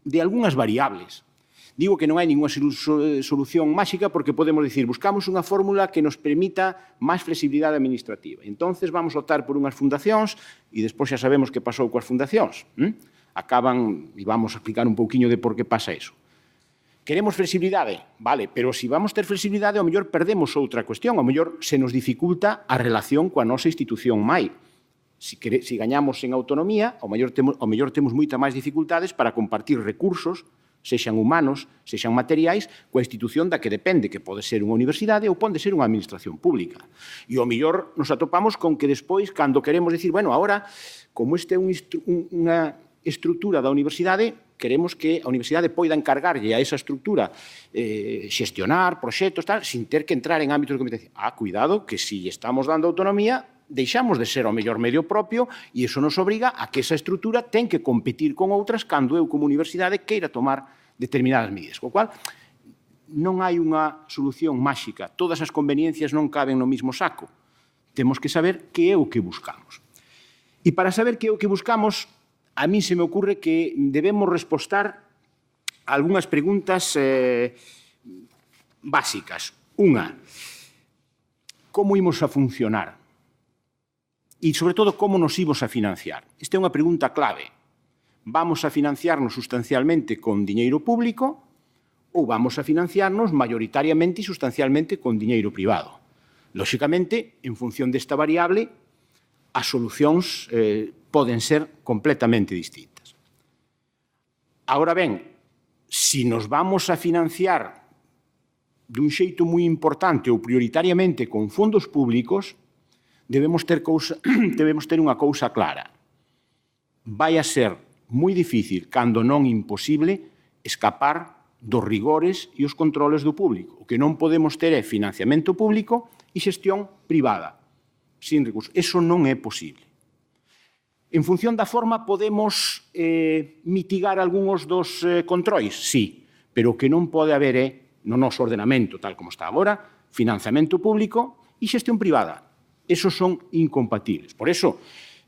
de algunhas variables. Digo que non hai ninguna solución máxica porque podemos dicir, buscamos unha fórmula que nos permita máis flexibilidade administrativa. Entonces vamos a optar por unhas fundacións e despois xa sabemos que pasou coas fundacións. Acaban, e vamos a explicar un pouquiño de por que pasa eso. Queremos flexibilidade, vale, pero se vamos ter flexibilidade, ao mellor perdemos outra cuestión, ao mellor se nos dificulta a relación coa nosa institución MAI. Se gañamos en autonomía, ao mellor temos moita máis dificultades para compartir recursos, sexan humanos, sexan materiais, coa institución da que depende, que pode ser unha universidade ou pode ser unha administración pública. E ao mellor nos atopamos con que despois, cando queremos decir, bueno, agora, como este é unha estrutura da universidade, queremos que a universidade poida encargarlle a esa estrutura xestionar proxectos, tal, sin ter que entrar en ámbitos de competencia. Cuidado, que se estamos dando autonomía, deixamos de ser o mellor medio propio e iso nos obriga a que esa estrutura ten que competir con outras cando eu como universidade queira tomar determinadas medidas. Co cual, non hai unha solución máxica. Todas as conveniencias non caben no mismo saco. Temos que saber que é o que buscamos. E para saber que é o que buscamos, a mí se me ocurre que debemos respostar a algunhas preguntas básicas. Unha, como imos a funcionar? E, sobre todo, como nos imos a financiar? Esta é unha pregunta clave. Vamos a financiarnos sustancialmente con diñeiro público ou vamos a financiarnos maioritariamente e sustancialmente con diñeiro privado? Lóxicamente, en función desta variable, as solucións poden ser completamente distintas. Agora ben, se nos vamos a financiar dun xeito moi importante ou prioritariamente con fondos públicos, debemos ter unha cousa clara. Vai a ser moi difícil, cando non imposible, escapar dos rigores e os controles do público. O que non podemos ter é financiamento público e xestión privada, sin recursos. Eso non é posible. En función da forma, podemos mitigar algúns dos controis? Sí, pero o que non pode haber é, no noso ordenamento, tal como está agora, financiamento público e xestión privada. Esos son incompatibles. Por eso,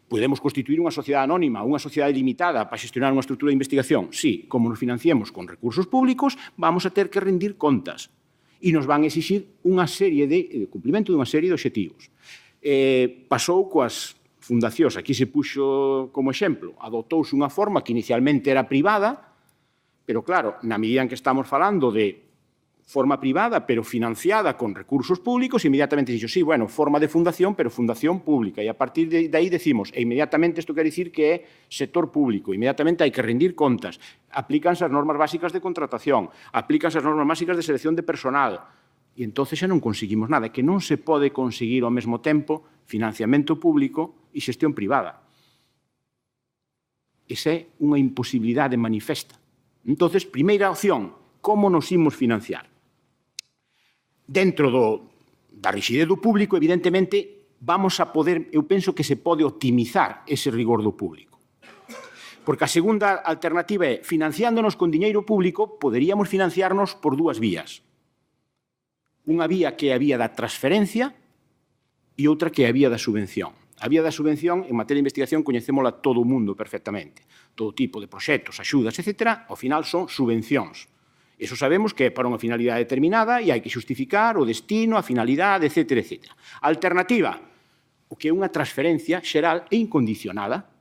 podemos constituir unha sociedade anónima, unha sociedade limitada para xestionar unha estrutura de investigación. Sí, como nos financiemos con recursos públicos, vamos a ter que rendir contas e nos van a exixir unha serie de cumprimento de unha serie de obxectivos. Pasou coas fundacións, aquí se puxo como exemplo, adoptouse unha forma que inicialmente era privada, pero claro, na medida en que estamos falando de forma privada, pero financiada con recursos públicos, inmediatamente dixo, sí, bueno, forma de fundación, pero fundación pública. E a partir de aí decimos, e inmediatamente isto quer dicir que é sector público, inmediatamente hai que rendir contas, aplícanse as normas básicas de contratación, aplícanse as normas básicas de selección de personal, e entonces xa non conseguimos nada, que non se pode conseguir ao mesmo tempo financiamento público e xestión privada. Esa é unha imposibilidade manifesta. Entonces, primeira opción, como nos imos financiar? Dentro da rigidez do público, evidentemente, vamos a poder, eu penso que se pode optimizar ese rigor do público. Porque a segunda alternativa é, financiándonos con diñeiro público, poderíamos financiarnos por dúas vías. Unha vía que é a vía da transferencia e outra que é a vía da subvención. A vía da subvención, en materia de investigación, coñecémola todo o mundo perfectamente. Todo tipo de proxectos, axudas, etc., ao final son subvencións. Eso sabemos que é para unha finalidade determinada e hai que xustificar o destino, a finalidade, etc. etc. A alternativa, o que é unha transferencia xeral e incondicionada.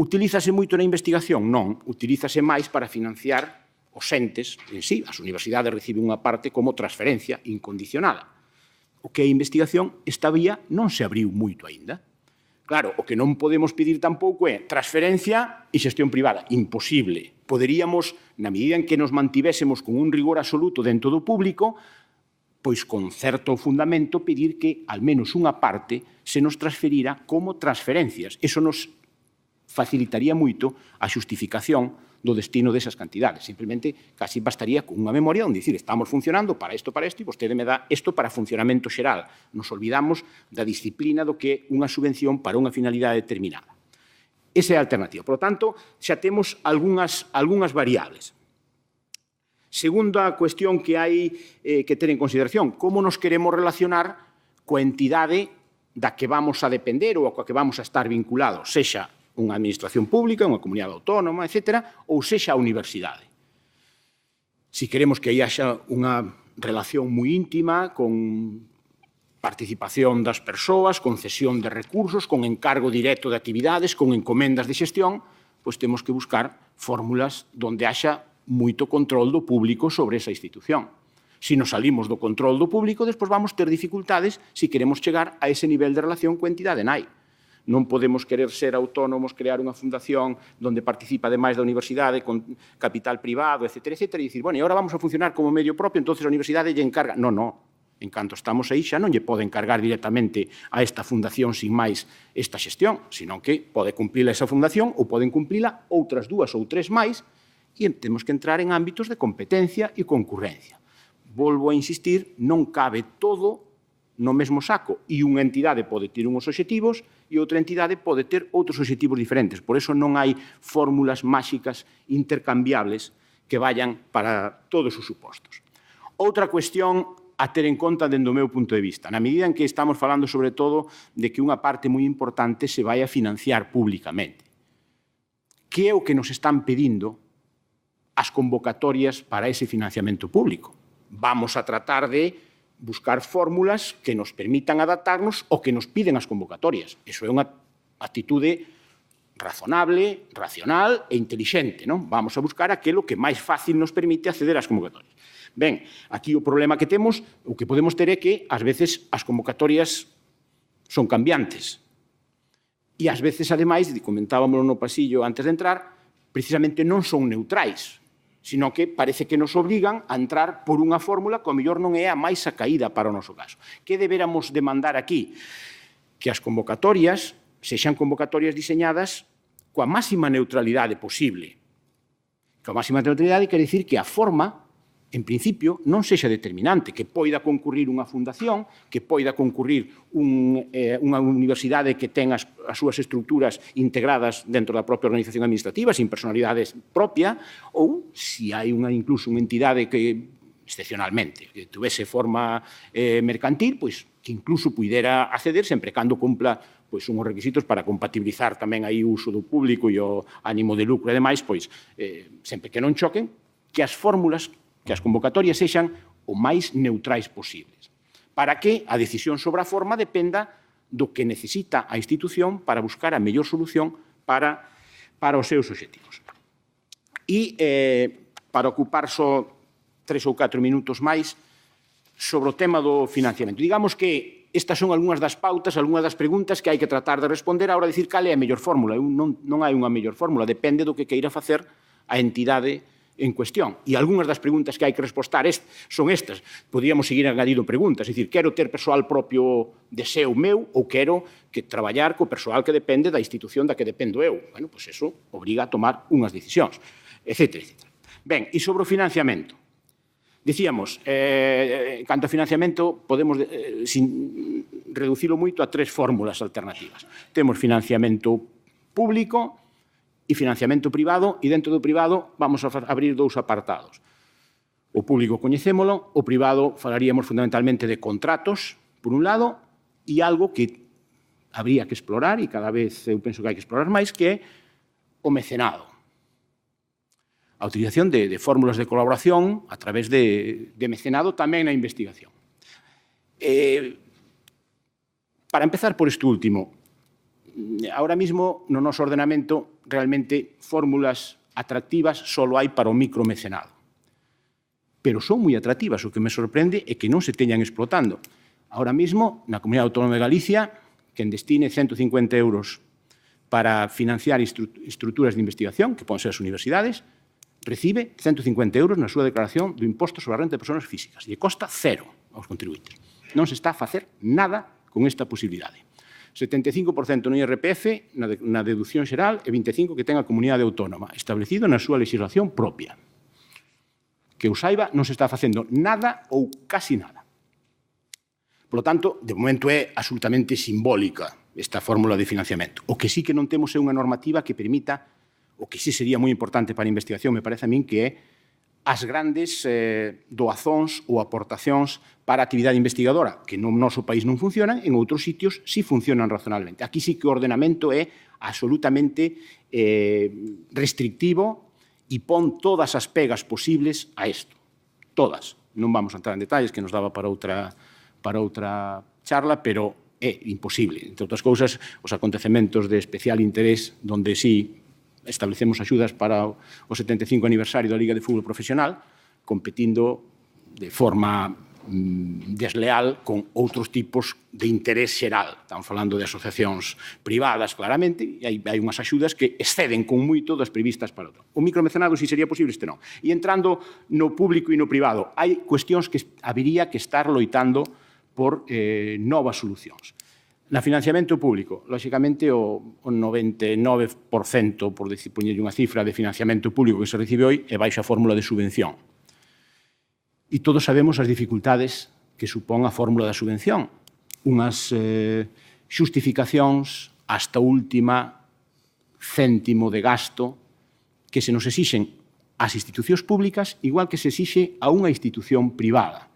Utilízase moito na investigación? Non, utilízase máis para financiar os entes en sí. As universidades reciben unha parte como transferencia incondicionada. O que é investigación, esta vía non se abriu moito aínda. Claro, o que non podemos pedir tampouco é transferencia e xestión privada. Imposible. Poderíamos, na medida en que nos mantivésemos con un rigor absoluto dentro do público, pois con certo fundamento pedir que al menos unha parte se nos transferira como transferencias. Eso nos facilitaría moito a xustificación do destino desas cantidades. Simplemente, casi bastaría con unha memoria onde dicir estamos funcionando para isto, e vostede me dá isto para funcionamento xeral. Nos olvidamos da disciplina do que é unha subvención para unha finalidade determinada. Esa é a alternativa. Por lo tanto, xa temos algunhas variables. Segunda cuestión que hai que ter en consideración, como nos queremos relacionar coa entidade da que vamos a depender ou a coa que vamos a estar vinculados, sexa unha administración pública, unha comunidade autónoma, etc., ou sexa a universidade. Si queremos que aí haxa unha relación moi íntima con participación das persoas, con cesión de recursos, con encargo directo de actividades, con encomendas de xestión, pois temos que buscar fórmulas onde haxa moito control do público sobre esa institución. Se nos salimos do control do público, despois vamos ter dificultades se queremos chegar a ese nivel de relación coa entidade nai. Non podemos querer ser autónomos, crear unha fundación onde participa ademais da universidade con capital privado, etc., e dicir, bueno, e agora vamos a funcionar como medio propio, entonces a universidade lle encarga. Non, en canto estamos aí xa non lle pode encargar directamente a esta fundación sin máis esta xestión, senón que pode cumplila esa fundación ou poden cumplila outras 2 ou 3 máis e temos que entrar en ámbitos de competencia e concurrencia. Volvo a insistir, non cabe todo no mesmo saco e unha entidade pode ter uns obxectivos e outra entidade pode ter outros obxectivos diferentes. Por eso non hai fórmulas máxicas intercambiables que vayan para todos os supostos. Outra cuestión a ter en conta dende o meu punto de vista, na medida en que estamos falando sobre todo de que unha parte moi importante se vai a financiar públicamente. Que é o que nos están pedindo as convocatorias para ese financiamento público? Vamos a tratar de buscar fórmulas que nos permitan adaptarnos ao que nos piden as convocatorias. Iso é unha actitude razonable, racional e intelixente, non? Vamos a buscar aquilo que máis fácil nos permite acceder ás convocatorias. Ben, aquí o problema que temos, o que podemos ter é que, ás veces, as convocatorias son cambiantes. E, ás veces, ademais, comentábamos no pasillo antes de entrar, precisamente non son neutrais, sino que parece que nos obrigan a entrar por unha fórmula que, ao mellor, non é a máis acaída para o noso caso. Que deberamos demandar aquí? Que as convocatorias sexan convocatorias diseñadas coa máxima neutralidade posible. Coa máxima neutralidade quer dicir que a forma, en principio, non sexa determinante, que poida concurrir unha fundación, que poida concurrir unha universidade que ten as súas estructuras integradas dentro da propia organización administrativa, sin personalidade propia, ou, se hai incluso unha entidade que, excepcionalmente, que tuvese forma mercantil, pois que incluso pudera acceder sempre cando cumpla pois unhos requisitos para compatibilizar tamén aí o uso do público e o ánimo de lucro e demais, pois sempre que non choquen, que as fórmulas, que as convocatorias sexan o máis neutrais posibles, para que a decisión sobre a forma dependa do que necesita a institución para buscar a mellor solución para os seus obxectivos. E para ocupar só 3 ou 4 minutos máis sobre o tema do financiamento. Digamos que estas son algunhas das pautas, algunhas das preguntas que hai que tratar de responder a hora de dicir cal é a mellor fórmula. Non hai unha mellor fórmula, depende do que queira facer a entidade en cuestión. E algunhas das preguntas que hai que respostar son estas. Podríamos seguir añadindo preguntas, é dicir, quero ter persoal propio de seu meu ou quero que traballar co persoal que depende da institución da que dependo eu. Bueno, pois eso obriga a tomar unhas decisións, etc. Ben, e sobre o financiamento. Dicíamos, canto a financiamento, podemos reducilo moito a 3 fórmulas alternativas. Temos financiamento público e financiamento privado, e dentro do privado vamos a abrir 2 apartados. O público coñecémolo, o privado falaríamos fundamentalmente de contratos, por un lado, e algo que habría que explorar, e cada vez eu penso que hai que explorar máis, que é o mecenado. A utilización de fórmulas de colaboración a través de mecenado tamén na investigación. Para empezar por este último, ahora mismo no noso ordenamento realmente fórmulas atractivas só hai para o micromecenado. Pero son moi atractivas. O que me sorprende é que non se teñan explotando. Ahora mesmo, na Comunidade Autónoma de Galicia, quen destine 150 euros para financiar estruturas de investigación, que poden ser as universidades, recibe 150 euros na súa declaración do imposto sobre a renta de persoas físicas. E costa cero aos contribuintes. Non se está a facer nada con esta posibilidade. 75% no IRPF, na deducción xeral, e 25% que ten a comunidade autónoma, establecido na súa legislación propia. Que eu saiba, non se está facendo nada ou casi nada. Por lo tanto, de momento é absolutamente simbólica esta fórmula de financiamento. O que sí que non temos é unha normativa que permita, o que sí sería moi importante para a investigación, me parece a min, que é as grandes doazóns ou aportacións para a actividade investigadora, que no noso país non funcionan, en outros sitios sí funcionan razonablemente. Aquí sí que o ordenamento é absolutamente restrictivo e pon todas as pegas posibles a isto. Todas. Non vamos a entrar en detalles, que nos daba para outra charla, pero é imposible. Entre outras cousas, os acontecementos de especial interés, donde sí establecemos axudas para o 75 aniversario da Liga de Fútbol Profesional, competindo de forma desleal con outros tipos de interés xeral. Estamos falando de asociacións privadas, claramente, e hai unhas axudas que exceden con moito das previstas para outro. O micromecenado si sería posible, este non. E entrando no público e no privado, hai cuestións que habería que estar loitando por novas solucións. Na financiamento público, lóxicamente, o 99%, por poñerlle unha cifra de financiamento público que se recibe hoy, é baixo a fórmula de subvención. E todos sabemos as dificultades que supón a fórmula da subvención. Unhas xustificacións hasta última céntimo de gasto que se nos exixen ás institucións públicas igual que se exixe a unha institución privada.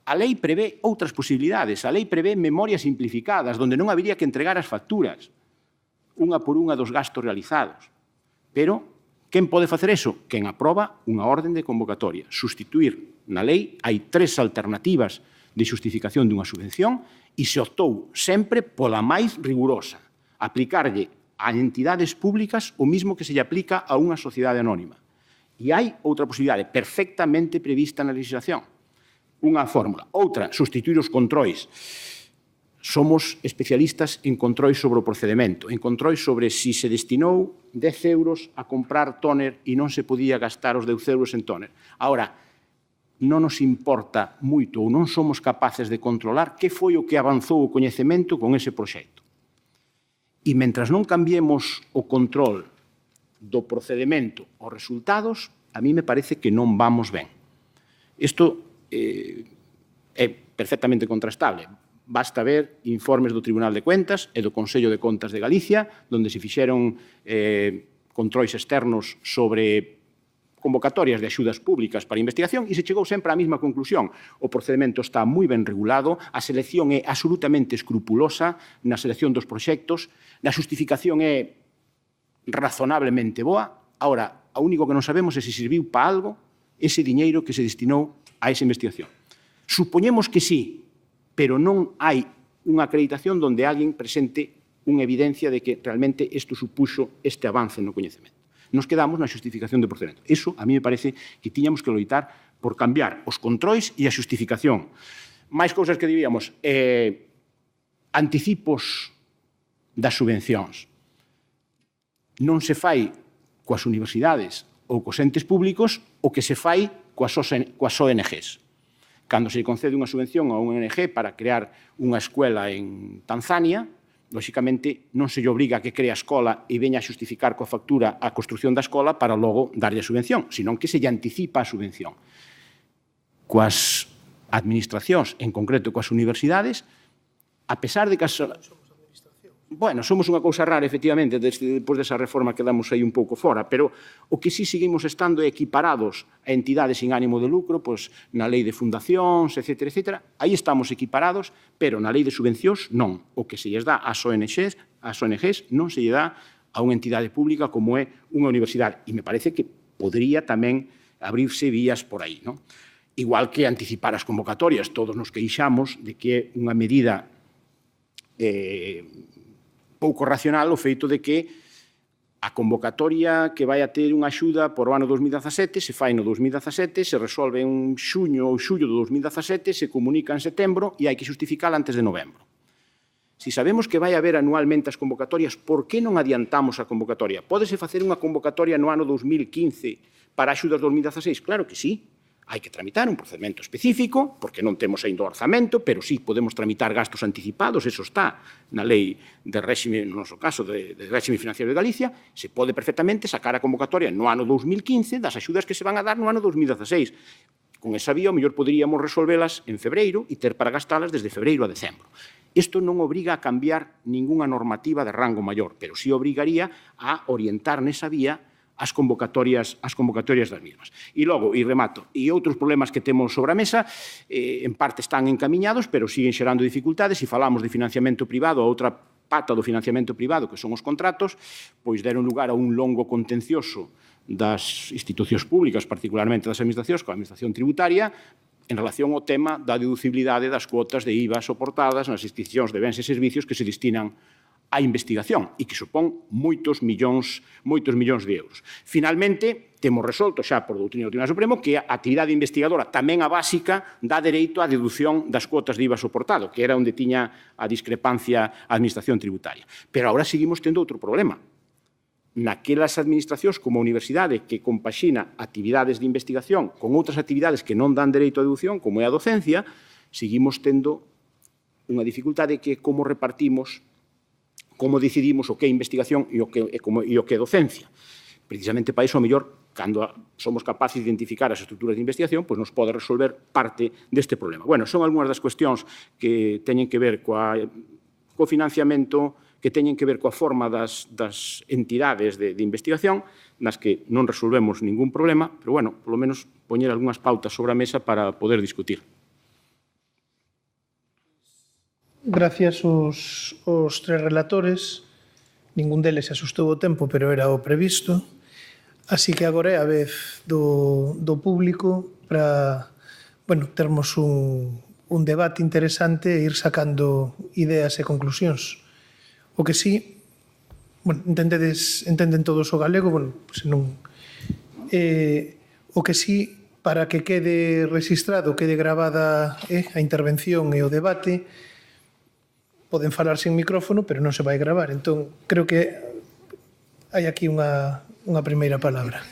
A lei prevé outras posibilidades. A lei prevé memorias simplificadas, onde non habería que entregar as facturas, unha por unha dos gastos realizados. Pero, quen pode facer eso? Quen aproba unha orden de convocatoria. Sustituir na lei hai 3 alternativas de justificación dunha subvención e se optou sempre pola máis rigurosa. Aplicarlle a entidades públicas o mismo que se lle aplica a unha sociedade anónima. E hai outra posibilidade perfectamente prevista na legislación. Unha fórmula. Outra, sustituir os controis. Somos especialistas en controis sobre o procedimento, en controis sobre si se destinou 10 euros a comprar tóner e non se podía gastar os 10 euros en tóner. Ahora, non nos importa moito ou non somos capaces de controlar que foi o que avanzou o coñecemento con ese proxecto. E mentras non cambiemos o control do procedimento aos resultados, a mí me parece que non vamos ben. Isto é perfectamente contrastable. Basta ver informes do Tribunal de Cuentas e do Consello de Contas de Galicia, onde se fixeron controis externos sobre convocatorias de axudas públicas para a investigación e se chegou sempre á mesma conclusión. O procedimento está moi ben regulado, a selección é absolutamente escrupulosa na selección dos proxectos, na xustificación é razonablemente boa. Ahora, o único que non sabemos é se serviu para algo ese diñeiro que se destinou a esa investigación. Supoñemos que sí, pero non hai unha acreditación onde alguén presente unha evidencia de que realmente isto supuxo este avance no coñecemento. Nos quedamos na xustificación do procedimento. Eso, a mí me parece que tiñamos que loitar por cambiar os controis e a xustificación. Máis cousas que debíamos. Anticipos das subvencións. Non se fai coas universidades ou cos entes públicos o que se fai coas ONGs. Cando se concede unha subvención a unha ONG para crear unha escuela en Tanzania, lóxicamente non se lle obriga a que crea a escola e veña a xustificar coa factura a construción da escola para logo darlle a subvención, senón que se lle anticipa a subvención. Coas administracións, en concreto coas universidades, a pesar de que as... Bueno, somos unha cousa rara, efectivamente, despois desa reforma quedamos aí un pouco fora, pero o que sí seguimos estando é equiparados a entidades sin ánimo de lucro, pois na lei de fundacións, etc., etc. Aí estamos equiparados, pero na lei de subvencións non. O que se lles dá ás ONGs non se lle dá a unha entidade pública como é unha universidade. E me parece que podría tamén abrirse vías por aí, non? Igual que anticipar as convocatorias. Todos nos queixamos de que é unha medida pouco racional o feito de que A convocatoria que vai a ter unha axuda por o ano 2017 se fai no 2017, se resolve en xuño ou xullo do 2017, se comunica en setembro e hai que xustificala antes de novembro. Si sabemos que vai haber anualmente as convocatorias, por que non adiantamos a convocatoria? Pódese facer unha convocatoria no ano 2015 para axudas 2016? Claro que sí. Hai que tramitar un procedimento específico, porque non temos ainda o orzamento, pero sí podemos tramitar gastos anticipados, eso está na lei de réxime, no noso caso, de réxime financiero de Galicia, se pode perfectamente sacar a convocatoria no ano 2015 das axudas que se van a dar no ano 2016. Con esa vía, o mellor poderíamos resolvelas en febreiro e ter para gastalas desde febreiro a decembro. Isto non obriga a cambiar ningunha normativa de rango maior, pero sí obrigaría a orientar nesa vía as convocatorias das mismas. E logo, e remato, e outros problemas que temos sobre a mesa, en parte están encamiñados, pero siguen xerando dificultades. Se falamos de financiamento privado, a outra pata do financiamento privado, que son os contratos, pois deron lugar a un longo contencioso das institucións públicas, particularmente das administracións, coa administración tributaria, en relación ao tema da deducibilidade das cuotas de IVA soportadas nas institucións de bens e servicios que se destinan a investigación e que supón moitos millóns de euros. Finalmente, temos resolto xa por doutrina do Tribunal Supremo que a actividade investigadora, tamén a básica, dá dereito á deducción das cuotas de IVA soportado, que era onde tiña a discrepancia a administración tributaria. Pero agora seguimos tendo outro problema. Naquelas administracións como a universidade que compaxina actividades de investigación con outras actividades que non dan dereito a deducción, como é a docencia, seguimos tendo unha dificultade que é como repartimos, como decidimos o que é investigación e o que é docencia. Precisamente para iso, ao mellor, cando somos capaces de identificar as estruturas de investigación, pois nos pode resolver parte deste problema. Bueno, son algunhas das cuestións que teñen que ver co financiamento, que teñen que ver coa forma das entidades de investigación, nas que non resolvemos ningún problema, pero, bueno, polo menos poñer algunhas pautas sobre a mesa para poder discutir. Gracias aos tres relatores. Ningún deles se asustou o tempo, pero era o previsto. Así que agora é a vez do público para termos un debate interesante e ir sacando ideas e conclusións. O que sí, entenden todos o galego, senón, o que sí, para que quede registrado, quede gravada a intervención e o debate, poden falar sin micrófono, pero non se vai gravar. Entón, creo que hai aquí unha primeira palabra.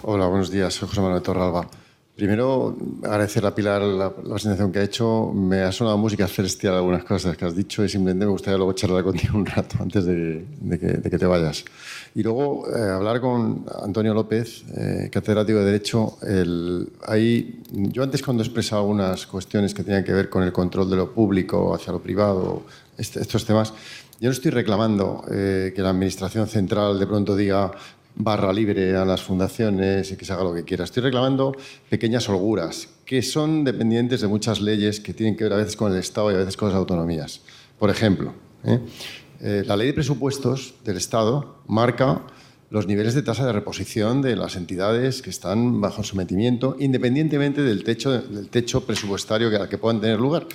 Hola, buenos días. Soy José Manuel Torralba. Primero, agradecer a Pilar la presentación que ha hecho. Me ha sonado música celestial algunas cosas que has dicho y simplemente me gustaría luego charlar contigo un rato antes de que te vayas. Y luego hablar con Antonio López, catedrático de Derecho. Yo antes, cuando he expresado algunas cuestiones que tenían que ver con el control de lo público hacia lo privado, estos temas, yo no estoy reclamando que la Administración Central de pronto diga barra libre a las fundaciones y que se haga lo que quiera. Estoy reclamando pequeñas holguras que son dependientes de muchas leyes que tienen que ver a veces con el Estado y a veces con las autonomías. Por ejemplo, la Ley de Presupuestos del Estado marca los niveles de tasa de reposición de las entidades que están bajo sometimiento, independientemente del techo presupuestario que puedan tener lugar.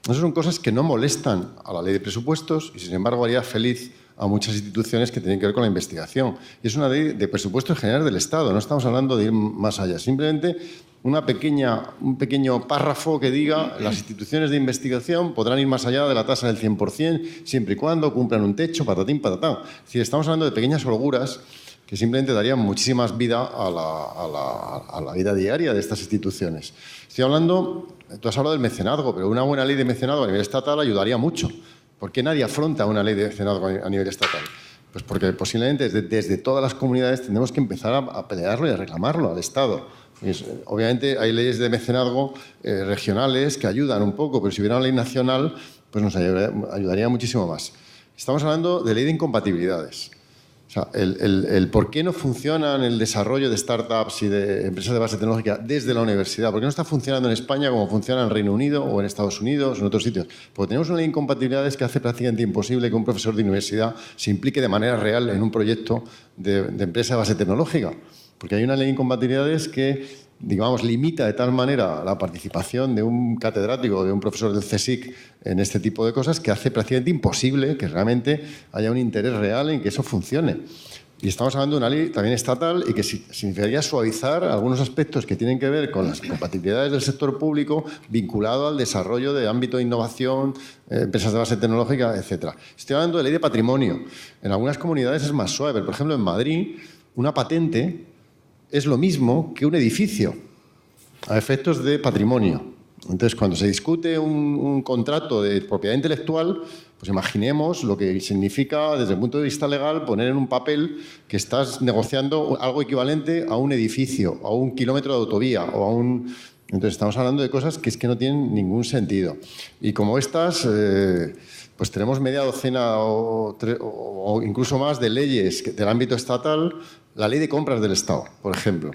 Esas son cosas que no molestan a la Ley de Presupuestos y, sin embargo, haría feliz a muchas instituciones que tienen que ver con la investigación. Y es una ley de presupuestos generales del Estado, no estamos hablando de ir más allá. Simplemente un pequeño párrafo que diga las instituciones de investigación podrán ir más allá de la tasa del 100% siempre y cuando cumplan un techo, patatín, patatán. Es decir, estamos hablando de pequeñas holguras que simplemente darían muchísima vida a la vida diaria de estas instituciones. Estoy hablando, tú has hablado del mecenazgo, pero una buena ley de mecenazgo a nivel estatal ayudaría mucho. ¿Por qué nadie afronta una ley de mecenazgo a nivel estatal? Pues porque posiblemente desde todas las comunidades tendremos que empezar a pelearlo y a reclamarlo al Estado. Pues, obviamente hay leyes de mecenazgo regionales que ayudan un poco, pero si hubiera una ley nacional, pues nos ayudaría muchísimo más. Estamos hablando de ley de incompatibilidades. O sea, el por qué no funcionan el desarrollo de startups y de empresas de base tecnológica desde la universidad, por qué no está funcionando en España como funciona en el Reino Unido o en Estados Unidos o en otros sitios. Porque tenemos una ley de incompatibilidades que hace prácticamente imposible que un profesor de universidad se implique de manera real en un proyecto de empresa de base tecnológica. Porque hay una ley de incompatibilidades que digamos, limita de tal manera la participación de un catedrático o de un profesor del CSIC en este tipo de cosas que hace prácticamente imposible que realmente haya un interés real en que eso funcione. Y estamos hablando de una ley también estatal y que significaría suavizar algunos aspectos que tienen que ver con las compatibilidades del sector público vinculado al desarrollo de ámbito de innovación, empresas de base tecnológica, etc. Estoy hablando de ley de patrimonio. En algunas comunidades es más suave, pero, por ejemplo, en Madrid, una patente es lo mismo que un edificio a efectos de patrimonio. Entonces, cuando se discute un contrato de propiedad intelectual, pues imaginemos lo que significa, desde el punto de vista legal, poner en un papel que estás negociando algo equivalente a un edificio, a un kilómetro de autovía o a un... Entonces, estamos hablando de cosas que es que no tienen ningún sentido. Y como estas, pues tenemos media docena o incluso más de leyes del ámbito estatal. La ley de compras del Estado, por ejemplo.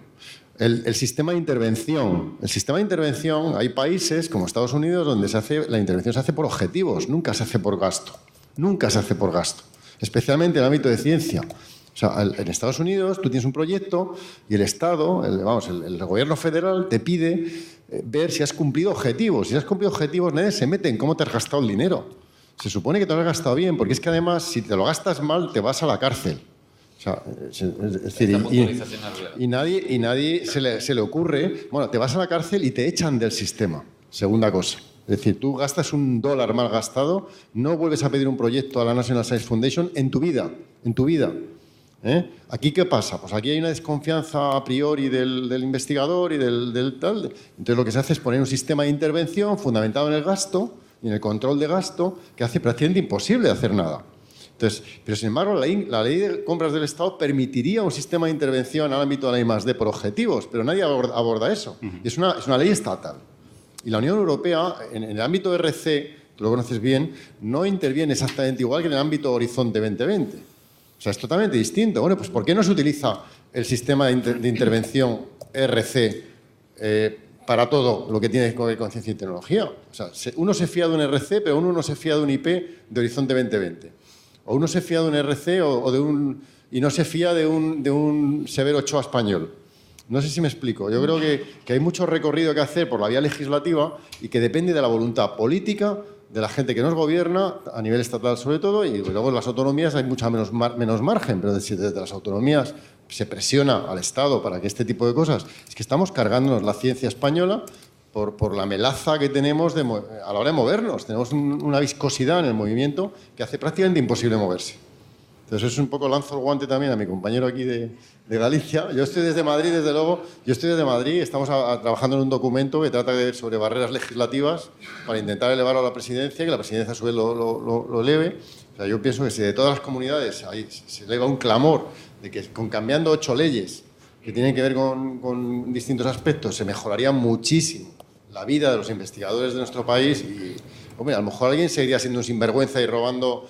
El sistema de intervención. El sistema de intervención, hay países como Estados Unidos donde la intervención se hace por objetivos, nunca se hace por gasto. Nunca se hace por gasto. Especialmente en el ámbito de ciencia. O sea, en Estados Unidos tú tienes un proyecto y el Estado, el gobierno federal te pide ver si has cumplido objetivos. Si has cumplido objetivos, nadie se mete en cómo te has gastado el dinero. Se supone que te lo has gastado bien, porque es que además, si te lo gastas mal, te vas a la cárcel. O sea, es decir, y nadie se le ocurre, bueno, te vas a la cárcel y te echan del sistema. Segunda cosa. Es decir, tú gastas $1 mal gastado, no vuelves a pedir un proyecto a la National Science Foundation en tu vida. ¿Aquí qué pasa? Pues aquí hay una desconfianza a priori del investigador y del tal. Entonces lo que se hace es poner un sistema de intervención fundamentado en el gasto y en el control de gasto que hace prácticamente imposible hacer nada. Entonces, pero sin embargo, la ley de compras del Estado permitiría un sistema de intervención al ámbito de la I+D por objetivos, pero nadie aborda eso. Es una ley estatal. Y la Unión Europea, en el ámbito de RC, tú lo conoces bien, no interviene exactamente igual que en el ámbito Horizonte 2020. O sea, es totalmente distinto. Bueno, pues ¿por qué no se utiliza el sistema de intervención RC para todo lo que tiene que ver con ciencia y tecnología? O sea, uno se fía de un RC, pero uno no se fía de un IP de Horizonte 2020. O uno se fía de un RC y no se fía de un Severo Ochoa español. No sé si me explico. Yo creo que hay mucho recorrido que hacer por la vía legislativa y que depende de la voluntad política de la gente que nos gobierna, a nivel estatal sobre todo, y luego en las autonomías hay mucha menos margen, pero desde las autonomías se presiona al Estado para que este tipo de cosas... Es que estamos cargándonos la ciencia española por la melaza que tenemos a la hora de movernos. Tenemos una viscosidad en el movimiento que hace prácticamente imposible moverse. Entonces, es un poco lanzo el guante también a mi compañero aquí de Galicia. Yo estoy desde Madrid, desde luego. Yo estoy desde Madrid. Estamos trabajando en un documento que trata sobre barreras legislativas para intentar elevarlo a la presidencia y que la presidencia a su vez lo eleve. O sea, yo pienso que si de todas las comunidades se eleva un clamor de que cambiando 8 leyes que tienen que ver con distintos aspectos se mejoraría muchísimo la vida de los investigadores de nuestro país y, hombre, a lo mejor alguien seguiría siendo un sinvergüenza y robando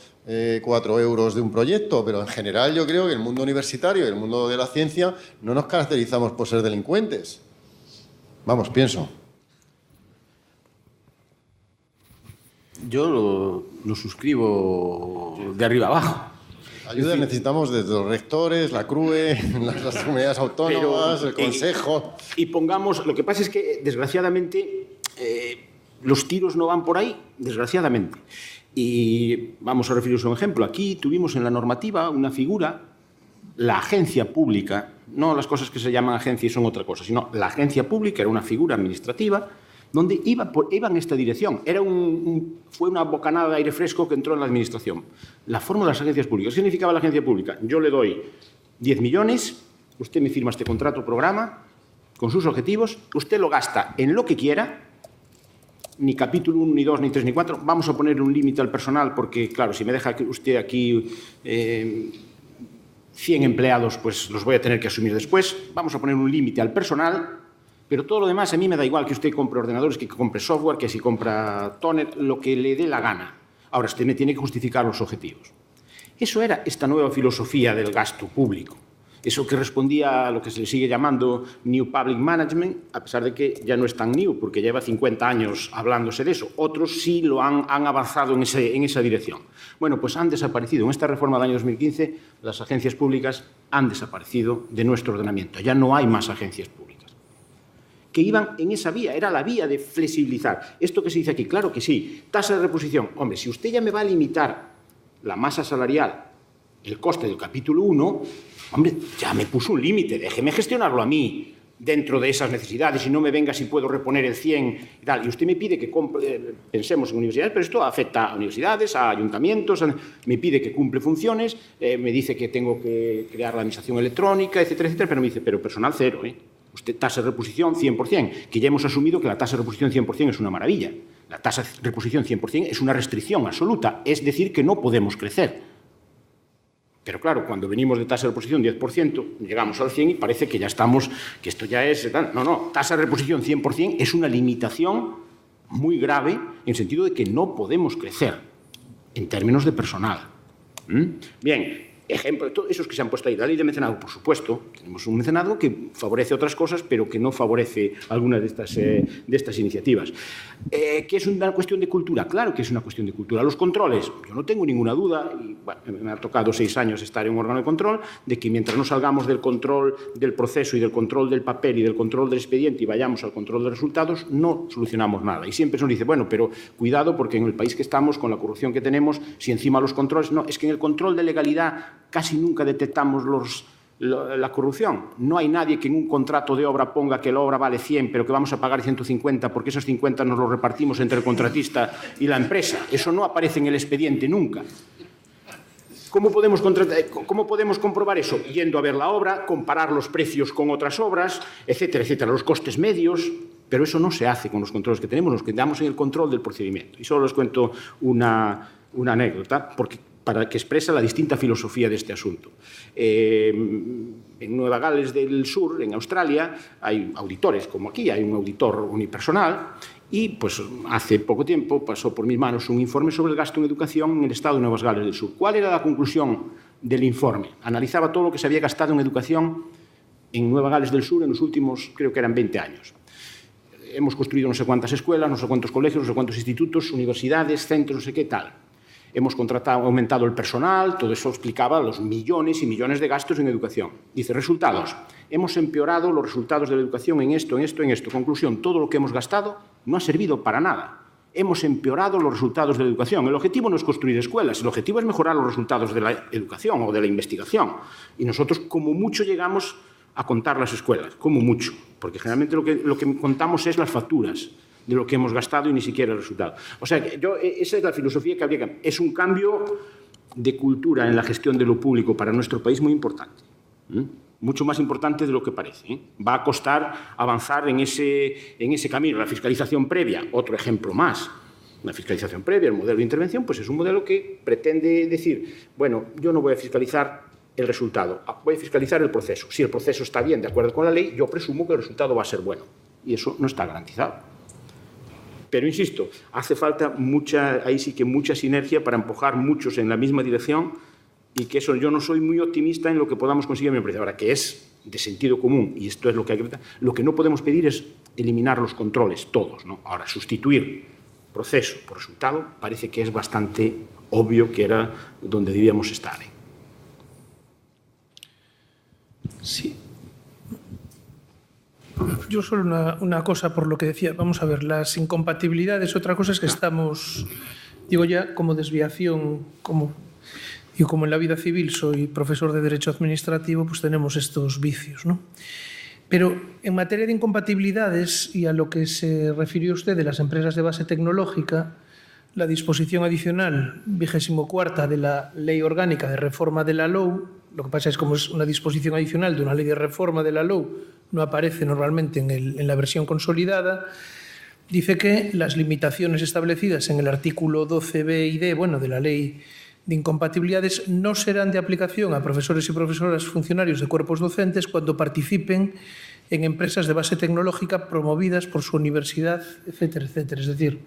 4 euros de un proyecto, pero en general yo creo que el mundo universitario y el mundo de la ciencia no nos caracterizamos por ser delincuentes. Vamos, pienso. Yo lo suscribo de arriba abajo. Ayuda necesitamos desde los rectores, la CRUE, las comunidades autónomas, el Consejo. Y pongamos, lo que pasa es que, desgraciadamente, los tiros no van por ahí, desgraciadamente. Y vamos a referiros a un ejemplo. Aquí tuvimos en la normativa una figura, la agencia pública, no las cosas que se llaman agencia y son otra cosa, sino la agencia pública era una figura administrativa donde iba en esta dirección. Fue una bocanada de aire fresco que entró en la administración. La forma de las agencias públicas. ¿Qué significaba la agencia pública? Yo le doy 10 millones, usted me firma este contrato programa con sus objetivos, usted lo gasta en lo que quiera, ni capítulo 1, ni 2, ni 3, ni 4. Vamos a ponerle un límite al personal porque, claro, si me deja usted aquí 100 empleados, pues los voy a tener que asumir después. Vamos a poner un límite al personal. Pero todo lo demás a mí me da igual que usted compre ordenadores, que compre software, que si compra toner, lo que le dé la gana. Ahora, usted me tiene que justificar los objetivos. Eso era esta nueva filosofía del gasto público. Eso que respondía a lo que se le sigue llamando New Public Management, a pesar de que ya no es tan new, porque lleva 50 años hablándose de eso. Otros sí lo han avanzado en esa dirección. Bueno, pues han desaparecido. En esta reforma del año 2015, las agencias públicas han desaparecido de nuestro ordenamiento. Ya no hay más agencias públicas. que iban en esa vía, era la vía de flexibilizar. Esto que se dice aquí, claro que sí, tasa de reposición. Hombre, si usted ya me va a limitar la masa salarial, el coste del capítulo 1, hombre, ya me puso un límite, déjeme gestionarlo a mí dentro de esas necesidades y no me venga si puedo reponer el 100 y tal. Y usted me pide que pensemos en universidades, pero esto afecta a universidades, a ayuntamientos, me pide que cumple funciones, me dice que tengo que crear la administración electrónica, etcétera, etcétera, pero me dice, pero personal cero, Usted tasa de reposición 100%, que ya hemos asumido que la tasa de reposición 100% es una maravilla. La tasa de reposición 100% es una restricción absoluta, es decir, que no podemos crecer. Pero claro, cuando venimos de tasa de reposición 10%, llegamos al 100 y parece que ya estamos, que esto ya es... No, tasa de reposición 100% es una limitación muy grave en el sentido de que no podemos crecer en términos de personal. Bien, ejemplo, esos que se han puesto ahí, la ley de mecenazgo, por supuesto, tenemos un mecenazgo que favorece otras cosas, pero que no favorece algunas de estas iniciativas. ¿Qué es una cuestión de cultura? Claro que es una cuestión de cultura. Los controles, yo no tengo ninguna duda, y bueno, me ha tocado 6 años estar en un órgano de control, de que mientras no salgamos del control del proceso y del control del papel y del control del expediente y vayamos al control de resultados, no solucionamos nada. Y siempre se nos dice, bueno, pero cuidado porque en el país que estamos, con la corrupción que tenemos, si encima los controles... No, es que en el control de legalidad casi nunca detectamos la corrupción. No hay nadie que en un contrato de obra ponga que la obra vale 100, pero que vamos a pagar 150 porque esos 50 nos los repartimos entre el contratista y la empresa. Eso no aparece en el expediente nunca. ¿Cómo podemos comprobar eso? Yendo a ver la obra, comparar los precios con otras obras, etcétera, etcétera, los costes medios, pero eso no se hace con los controles que tenemos, nos quedamos en el control del procedimiento. Y solo les cuento una anécdota, para que expresa la distinta filosofía de este asunto. En Nueva Gales del Sur, en Australia, hay auditores, como aquí, hay un auditor unipersonal, y pues hace poco tiempo pasó por mis manos un informe sobre el gasto en educación en el estado de Nueva Gales del Sur. ¿Cuál era la conclusión del informe? Analizaba todo lo que se había gastado en educación en Nueva Gales del Sur en los últimos, creo que eran 20 años. Hemos construido no sé cuántas escuelas, no sé cuántos colegios, no sé cuántos institutos, universidades, centros, no sé qué tal. Hemos aumentado el personal, todo eso explicaba los millones y millones de gastos en educación. Dice, resultados, hemos empeorado los resultados de la educación en esto, en esto, en esto. Conclusión, todo lo que hemos gastado no ha servido para nada. Hemos empeorado los resultados de la educación. El objetivo no es construir escuelas, el objetivo es mejorar los resultados de la educación o de la investigación. Y nosotros, como mucho, llegamos a contar las escuelas, como mucho, porque generalmente lo que contamos es las facturas de lo que hemos gastado y ni siquiera el resultado. O sea, esa es la filosofía que habría que... Es un cambio de cultura en la gestión de lo público para nuestro país muy importante. Mucho más importante de lo que parece. Va a costar avanzar en ese camino. La fiscalización previa, otro ejemplo más. La fiscalización previa, el modelo de intervención, pues es un modelo que pretende decir, bueno, yo no voy a fiscalizar el resultado, voy a fiscalizar el proceso. Si el proceso está bien, de acuerdo con la ley, yo presumo que el resultado va a ser bueno. Y eso no está garantizado. Pero, insisto, hace falta ahí sí que mucha sinergia para empujar muchos en la misma dirección y que eso yo no soy muy optimista en lo que podamos conseguir en mi empresa. Ahora, que es de sentido común, y esto es lo que hay que... Lo que no podemos pedir es eliminar los controles, todos, ¿no? Ahora, sustituir proceso por resultado parece que es bastante obvio que era donde debíamos estar. Sí. Yo solo una cosa por lo que decía. Vamos a ver, las incompatibilidades, otra cosa es que estamos, digo ya, como desviación, como en la vida civil soy profesor de Derecho Administrativo, pues tenemos estos vicios, ¿no? Pero en materia de incompatibilidades y a lo que se refirió usted de las empresas de base tecnológica, la disposición adicional 24ª de la Ley Orgánica de Reforma de la LOU, lo que pasa es como es una disposición adicional de una ley de reforma de la LOU, no aparece normalmente en la versión consolidada, dice que las limitaciones establecidas en el artículo 12b y d, de la Ley de Incompatibilidades no serán de aplicación a profesores y profesoras funcionarios de cuerpos docentes cuando participen en empresas de base tecnológica promovidas por su universidad, etcétera, etcétera. Es decir,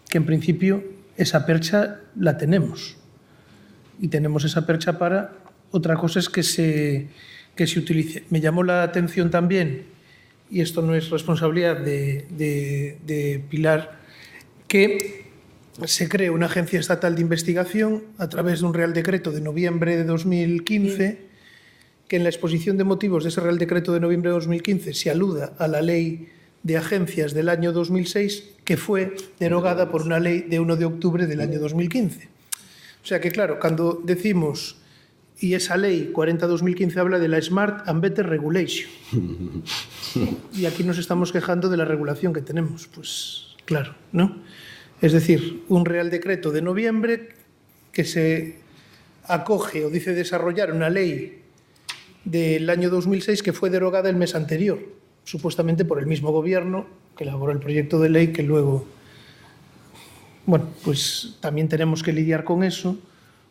que en principio esa percha la tenemos. Y tenemos esa percha para... Otra cosa es que se utilice. Me llamó la atención también, y esto no es responsabilidad de Pilar, que se cree una agencia estatal de investigación a través de un Real Decreto de noviembre de 2015, que en la exposición de motivos de ese Real Decreto de noviembre de 2015 se aluda a la Ley de agencias del año 2006 que fue derogada por una ley de 1 de octubre del año 2015. O sea que, claro, cuando decimos, y esa ley 40-2015 habla de la Smart and Better Regulation, y aquí nos estamos quejando de la regulación que tenemos, pues claro, ¿no? Es decir, un Real Decreto de noviembre que se acoge o dice desarrollar una ley del año 2006 que fue derogada el mes anterior, supuestamente por el mismo gobierno que elaboró el proyecto de ley, que luego, bueno, pues también tenemos que lidiar con eso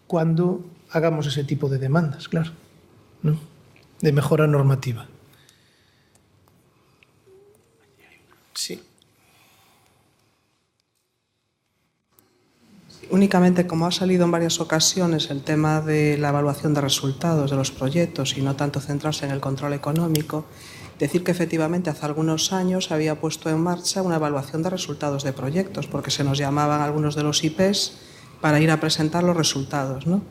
cuando hagamos ese tipo de demandas, claro, ¿no? De mejora normativa. Sí. Únicamente, como ha salido en varias ocasiones el tema de la evaluación de resultados de los proyectos y no tanto centrarse en el control económico, decir que efectivamente hace algunos años había puesto en marcha una evaluación de resultados de proyectos, porque se nos llamaban algunos de los IPs para ir a presentar los resultados, ¿no?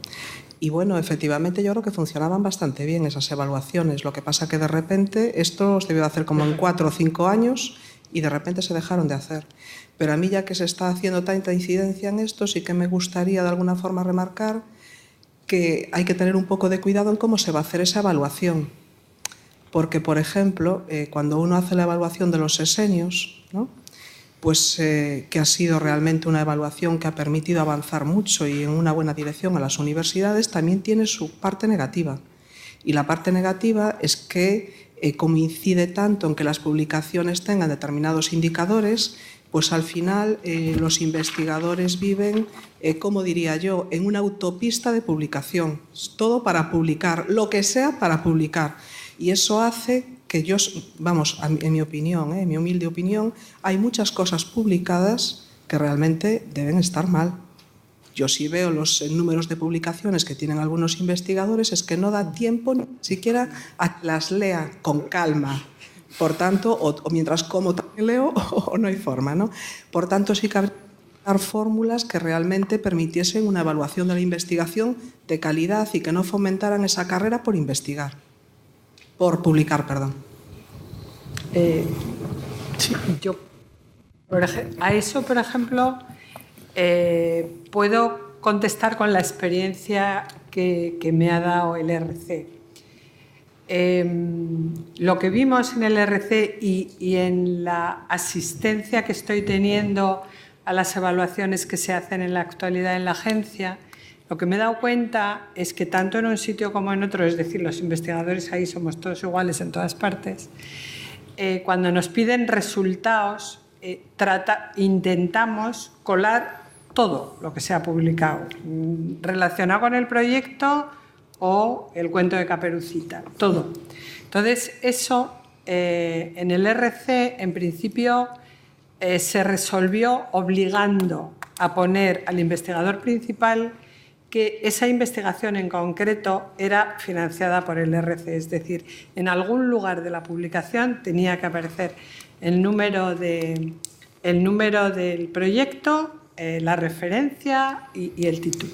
Y bueno, efectivamente yo creo que funcionaban bastante bien esas evaluaciones. Lo que pasa que de repente esto se debió de hacer como en 4 o 5 años y de repente se dejaron de hacer. Pero a mí, ya que se está haciendo tanta incidencia en esto, sí que me gustaría de alguna forma remarcar que hay que tener un poco de cuidado en cómo se va a hacer esa evaluación. Porque, por ejemplo, cuando uno hace la evaluación de los sesenios, ¿no? Pues que ha sido realmente una evaluación que ha permitido avanzar mucho y en una buena dirección a las universidades, también tiene su parte negativa. Y la parte negativa es que coincide tanto en que las publicaciones tengan determinados indicadores, pues al final los investigadores viven, como diría yo, en una autopista de publicación. Todo para publicar, lo que sea para publicar. Y eso hace que yo, vamos, en mi opinión, en mi humilde opinión, hay muchas cosas publicadas que realmente deben estar mal. Yo sí veo los números de publicaciones que tienen algunos investigadores, es que no da tiempo ni siquiera a que las lea con calma. Por tanto, o mientras como también leo, o no hay forma, ¿no? Por tanto, sí que habría que dar fórmulas que realmente permitiesen una evaluación de la investigación de calidad y que no fomentaran esa carrera por investigar. Por publicar, perdón. Sí, yo, a eso, por ejemplo, puedo contestar con la experiencia que me ha dado el RC. Lo que vimos en el RC y en la asistencia que estoy teniendo a las evaluaciones que se hacen en la actualidad en la agencia, lo que me he dado cuenta es que tanto en un sitio como en otro, es decir, los investigadores ahí somos todos iguales en todas partes, cuando nos piden resultados, intentamos colar todo lo que se ha publicado, relacionado con el proyecto o el cuento de Caperucita, todo. Entonces, eso en el RC, en principio, se resolvió obligando a poner al investigador principal que esa investigación en concreto era financiada por el RC, es decir, en algún lugar de la publicación tenía que aparecer el número del proyecto, la referencia y el título.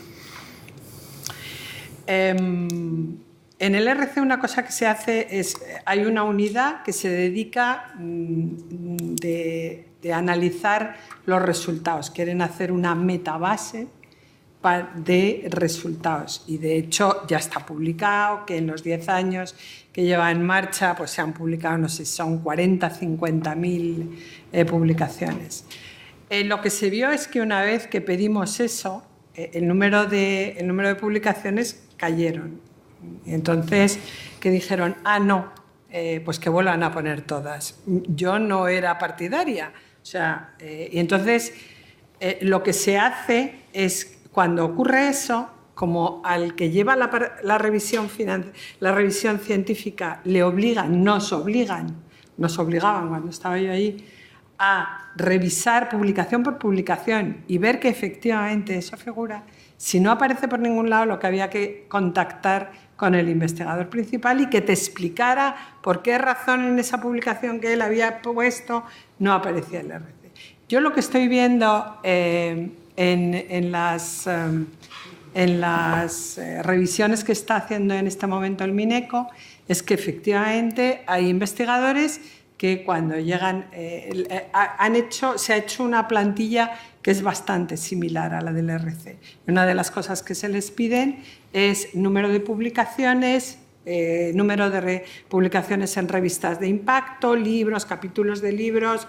En el RC una cosa que se hace es, hay una unidad que se dedica de analizar los resultados, quieren hacer una metabase de resultados y de hecho ya está publicado que en los 10 años que lleva en marcha pues se han publicado, no sé, son 40, 50.000 publicaciones. Lo que se vio es que una vez que pedimos eso, el número de publicaciones cayeron. Entonces, que dijeron, no, pues que vuelvan a poner todas. Yo no era partidaria. O sea, y entonces lo que se hace es, cuando ocurre eso, como al que lleva la revisión científica le obligan, nos obligaban cuando estaba yo ahí, a revisar publicación por publicación y ver que efectivamente eso figura, si no aparece por ningún lado, lo que había que contactar con el investigador principal y que te explicara por qué razón en esa publicación que él había puesto no aparecía el RC. Yo lo que estoy viendo en las revisiones que está haciendo en este momento el Mineco es que efectivamente hay investigadores que cuando llegan se ha hecho una plantilla que es bastante similar a la del RC. Una de las cosas que se les piden es número de publicaciones, número de publicaciones en revistas de impacto, libros, capítulos de libros,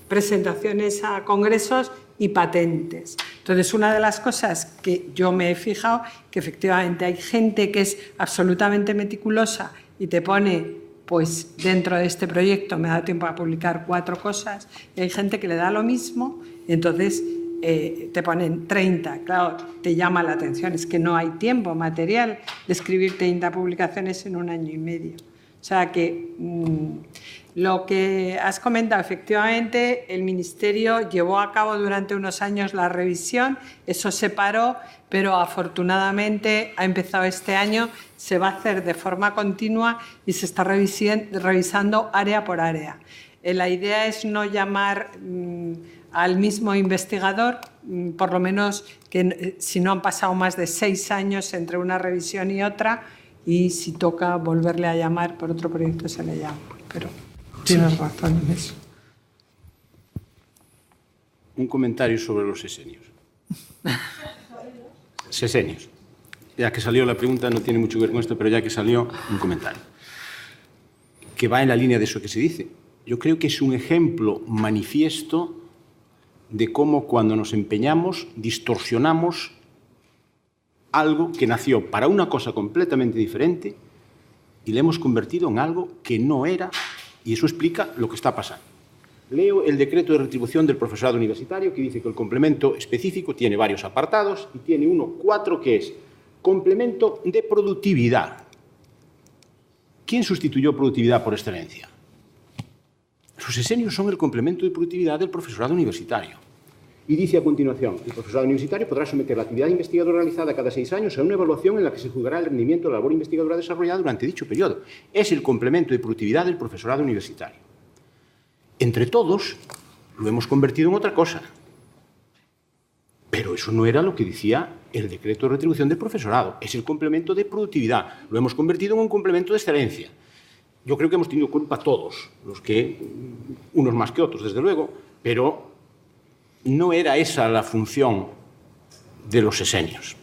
presentaciones a congresos y patentes. Entonces, una de las cosas que yo me he fijado, que efectivamente hay gente que es absolutamente meticulosa y te pone, pues dentro de este proyecto me da tiempo a publicar 4 cosas, y hay gente que le da lo mismo, y entonces te ponen 30. Claro, te llama la atención, es que no hay tiempo material de escribir 30 publicaciones en 1 año y medio. O sea que lo que has comentado, efectivamente, el Ministerio llevó a cabo durante unos años la revisión, eso se paró, pero afortunadamente ha empezado este año, se va a hacer de forma continua y se está revisando área por área. La idea es no llamar al mismo investigador, por lo menos que si no han pasado más de 6 años entre una revisión y otra, y si toca volverle a llamar por otro proyecto se le llama. Pero tienes razón en eso. Un comentario sobre los sesenios. Sesenios. Ya que salió la pregunta, no tiene mucho que ver con esto, pero ya que salió, un comentario. Que va en la línea de eso que se dice. Yo creo que es un ejemplo manifiesto de cómo cuando nos empeñamos distorsionamos algo que nació para una cosa completamente diferente y le hemos convertido en algo que no era, y eso explica lo que está pasando. Leo el decreto de retribución del profesorado universitario que dice que el complemento específico tiene varios apartados y tiene 4 que es complemento de productividad. ¿Quién sustituyó productividad por excelencia? Los sesenios son el complemento de productividad del profesorado universitario. Y dice a continuación, el profesorado universitario podrá someter la actividad investigadora realizada cada 6 años a una evaluación en la que se juzgará el rendimiento de la labor investigadora desarrollada durante dicho periodo. Es el complemento de productividad del profesorado universitario. Entre todos, lo hemos convertido en otra cosa. Pero eso no era lo que decía el decreto de retribución del profesorado. Es el complemento de productividad. Lo hemos convertido en un complemento de excelencia. Yo creo que hemos tenido culpa todos, unos más que otros, desde luego, pero no era esa la función de los sesenios.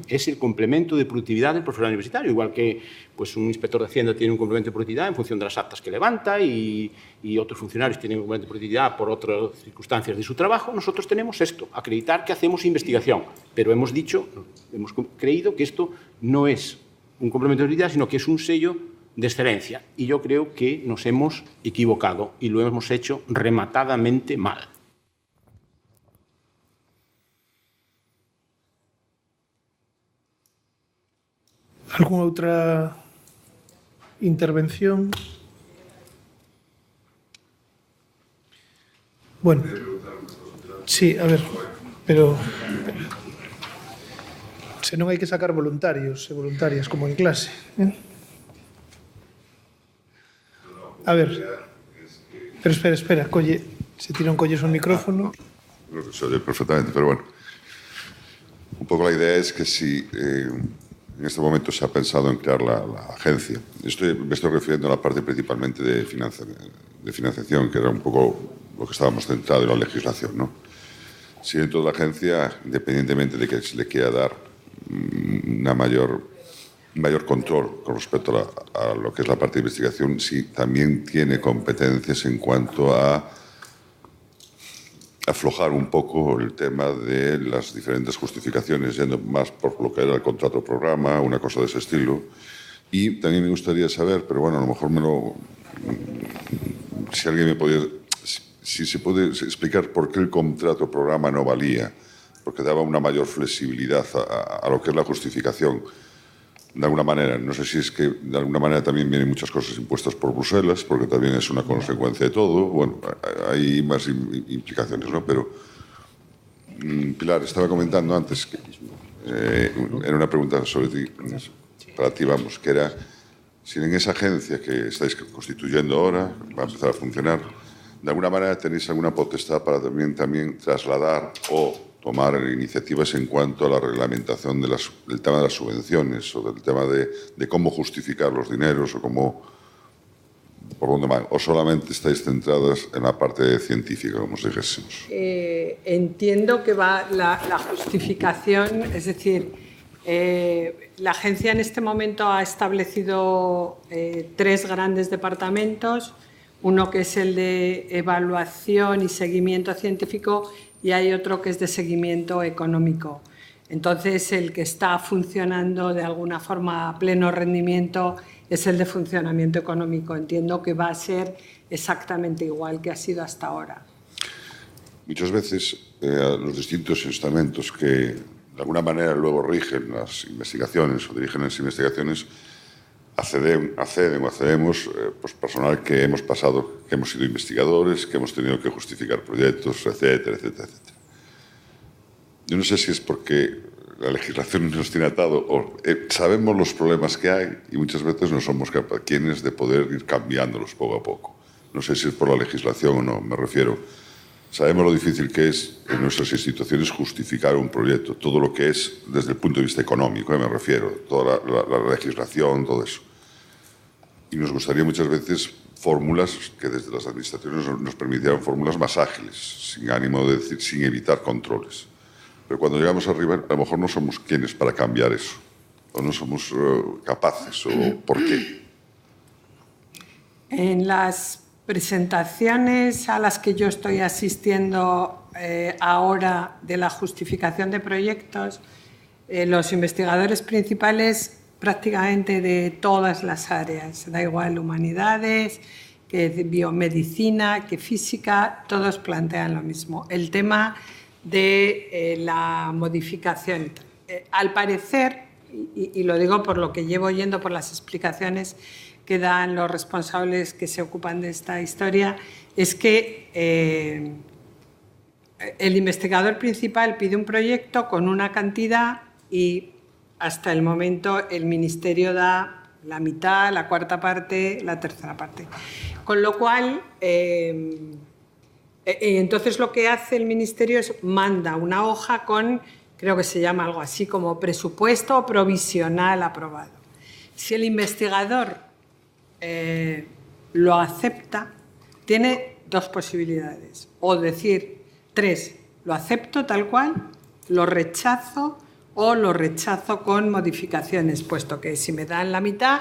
Es el complemento de productividad del profesorado universitario, igual que pues, un inspector de Hacienda tiene un complemento de productividad en función de las actas que levanta y otros funcionarios tienen un complemento de productividad por otras circunstancias de su trabajo. Nosotros tenemos esto, acreditar que hacemos investigación, pero hemos creído que esto no es un complemento de productividad, sino que es un sello de excelencia. Y yo creo que nos hemos equivocado y lo hemos hecho rematadamente mal. ¿Alguna outra intervención? Bueno, sí, a ver, pero se non hai que sacar voluntarios e voluntarias como en clase. A ver, pero espera, colle, se ti non colles o micrófono. No se oye perfectamente, pero bueno. Un poco la idea es que si en este momento se ha pensado en crear la agencia, me estoy refiriendo a la parte principalmente de financiación, que era un poco lo que estábamos centrados en la legislación, ¿no? Si dentro de la agencia, independientemente de que se le quiera dar un mayor control con respecto a lo que es la parte de investigación, si también tiene competencias en cuanto a aflojar un poco el tema de las diferentes justificaciones, yendo más por lo que era el contrato programa, una cosa de ese estilo. Y también me gustaría saber, pero bueno, a lo mejor si alguien me podía, si se puede explicar por qué el contrato programa no valía, porque daba una mayor flexibilidad a lo que es la justificación. De alguna manera, no sé si es que de alguna manera también vienen muchas cosas impuestas por Bruselas, porque también es una consecuencia de todo. Bueno, hay más implicaciones, ¿no? Pero Pilar, estaba comentando antes que era una pregunta sobre ti, para ti, vamos, que era si en esa agencia que estáis constituyendo ahora, va a empezar a funcionar, de alguna manera tenéis alguna potestad para también trasladar o tomar iniciativas en cuanto a la reglamentación del tema de las subvenciones o del tema de cómo justificar los dineros o cómo por dónde van? ¿O solamente estáis centradas en la parte científica, como os dijésemos? Entiendo que va la justificación, es decir, la agencia en este momento ha establecido 3 grandes departamentos, uno que es el de evaluación y seguimiento científico y hay otro que es de seguimiento económico. Entonces, el que está funcionando de alguna forma a pleno rendimiento es el de funcionamiento económico. Entiendo que va a ser exactamente igual que ha sido hasta ahora. Muchas veces los distintos estamentos que de alguna manera luego rigen las investigaciones o dirigen las investigaciones accedemos pues personal que hemos pasado, que hemos sido investigadores, que hemos tenido que justificar proyectos, etcétera, etcétera, etcétera. Yo no sé si es porque la legislación nos tiene atado o sabemos los problemas que hay y muchas veces no somos capaces de poder ir cambiándolos poco a poco. No sé si es por la legislación o no, me refiero. Sabemos lo difícil que es en nuestras instituciones justificar un proyecto, todo lo que es desde el punto de vista económico, me refiero, toda la legislación, todo eso. Y nos gustaría muchas veces fórmulas que desde las administraciones nos permitieran fórmulas más ágiles, sin ánimo de decir, sin evitar controles. Pero cuando llegamos arriba, a lo mejor no somos quienes para cambiar eso, o no somos capaces, o ¿por qué? En las presentaciones a las que yo estoy asistiendo ahora de la justificación de proyectos, los investigadores principales prácticamente de todas las áreas, da igual humanidades, que biomedicina, que física, todos plantean lo mismo. El tema de la modificación. Al parecer, y lo digo por lo que llevo oyendo por las explicaciones que dan los responsables que se ocupan de esta historia, es que el investigador principal pide un proyecto con una cantidad y hasta el momento el Ministerio da la mitad, la cuarta parte, la tercera parte. Con lo cual, entonces lo que hace el Ministerio es manda una hoja con, creo que se llama algo así como presupuesto provisional aprobado. Si el investigador lo acepta, tiene 2 posibilidades, o decir 3, lo acepto tal cual, lo rechazo o lo rechazo con modificaciones, puesto que si me dan la mitad,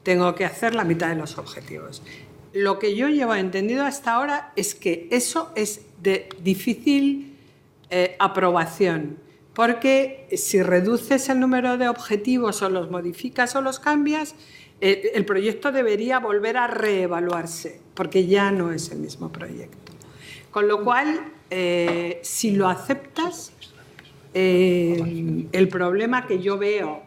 tengo que hacer la mitad de los objetivos. Lo que yo llevo entendido hasta ahora es que eso es de difícil aprobación, porque si reduces el número de objetivos o los modificas o los cambias, el proyecto debería volver a reevaluarse, porque ya no es el mismo proyecto. Con lo cual, si lo aceptas, el problema que yo veo,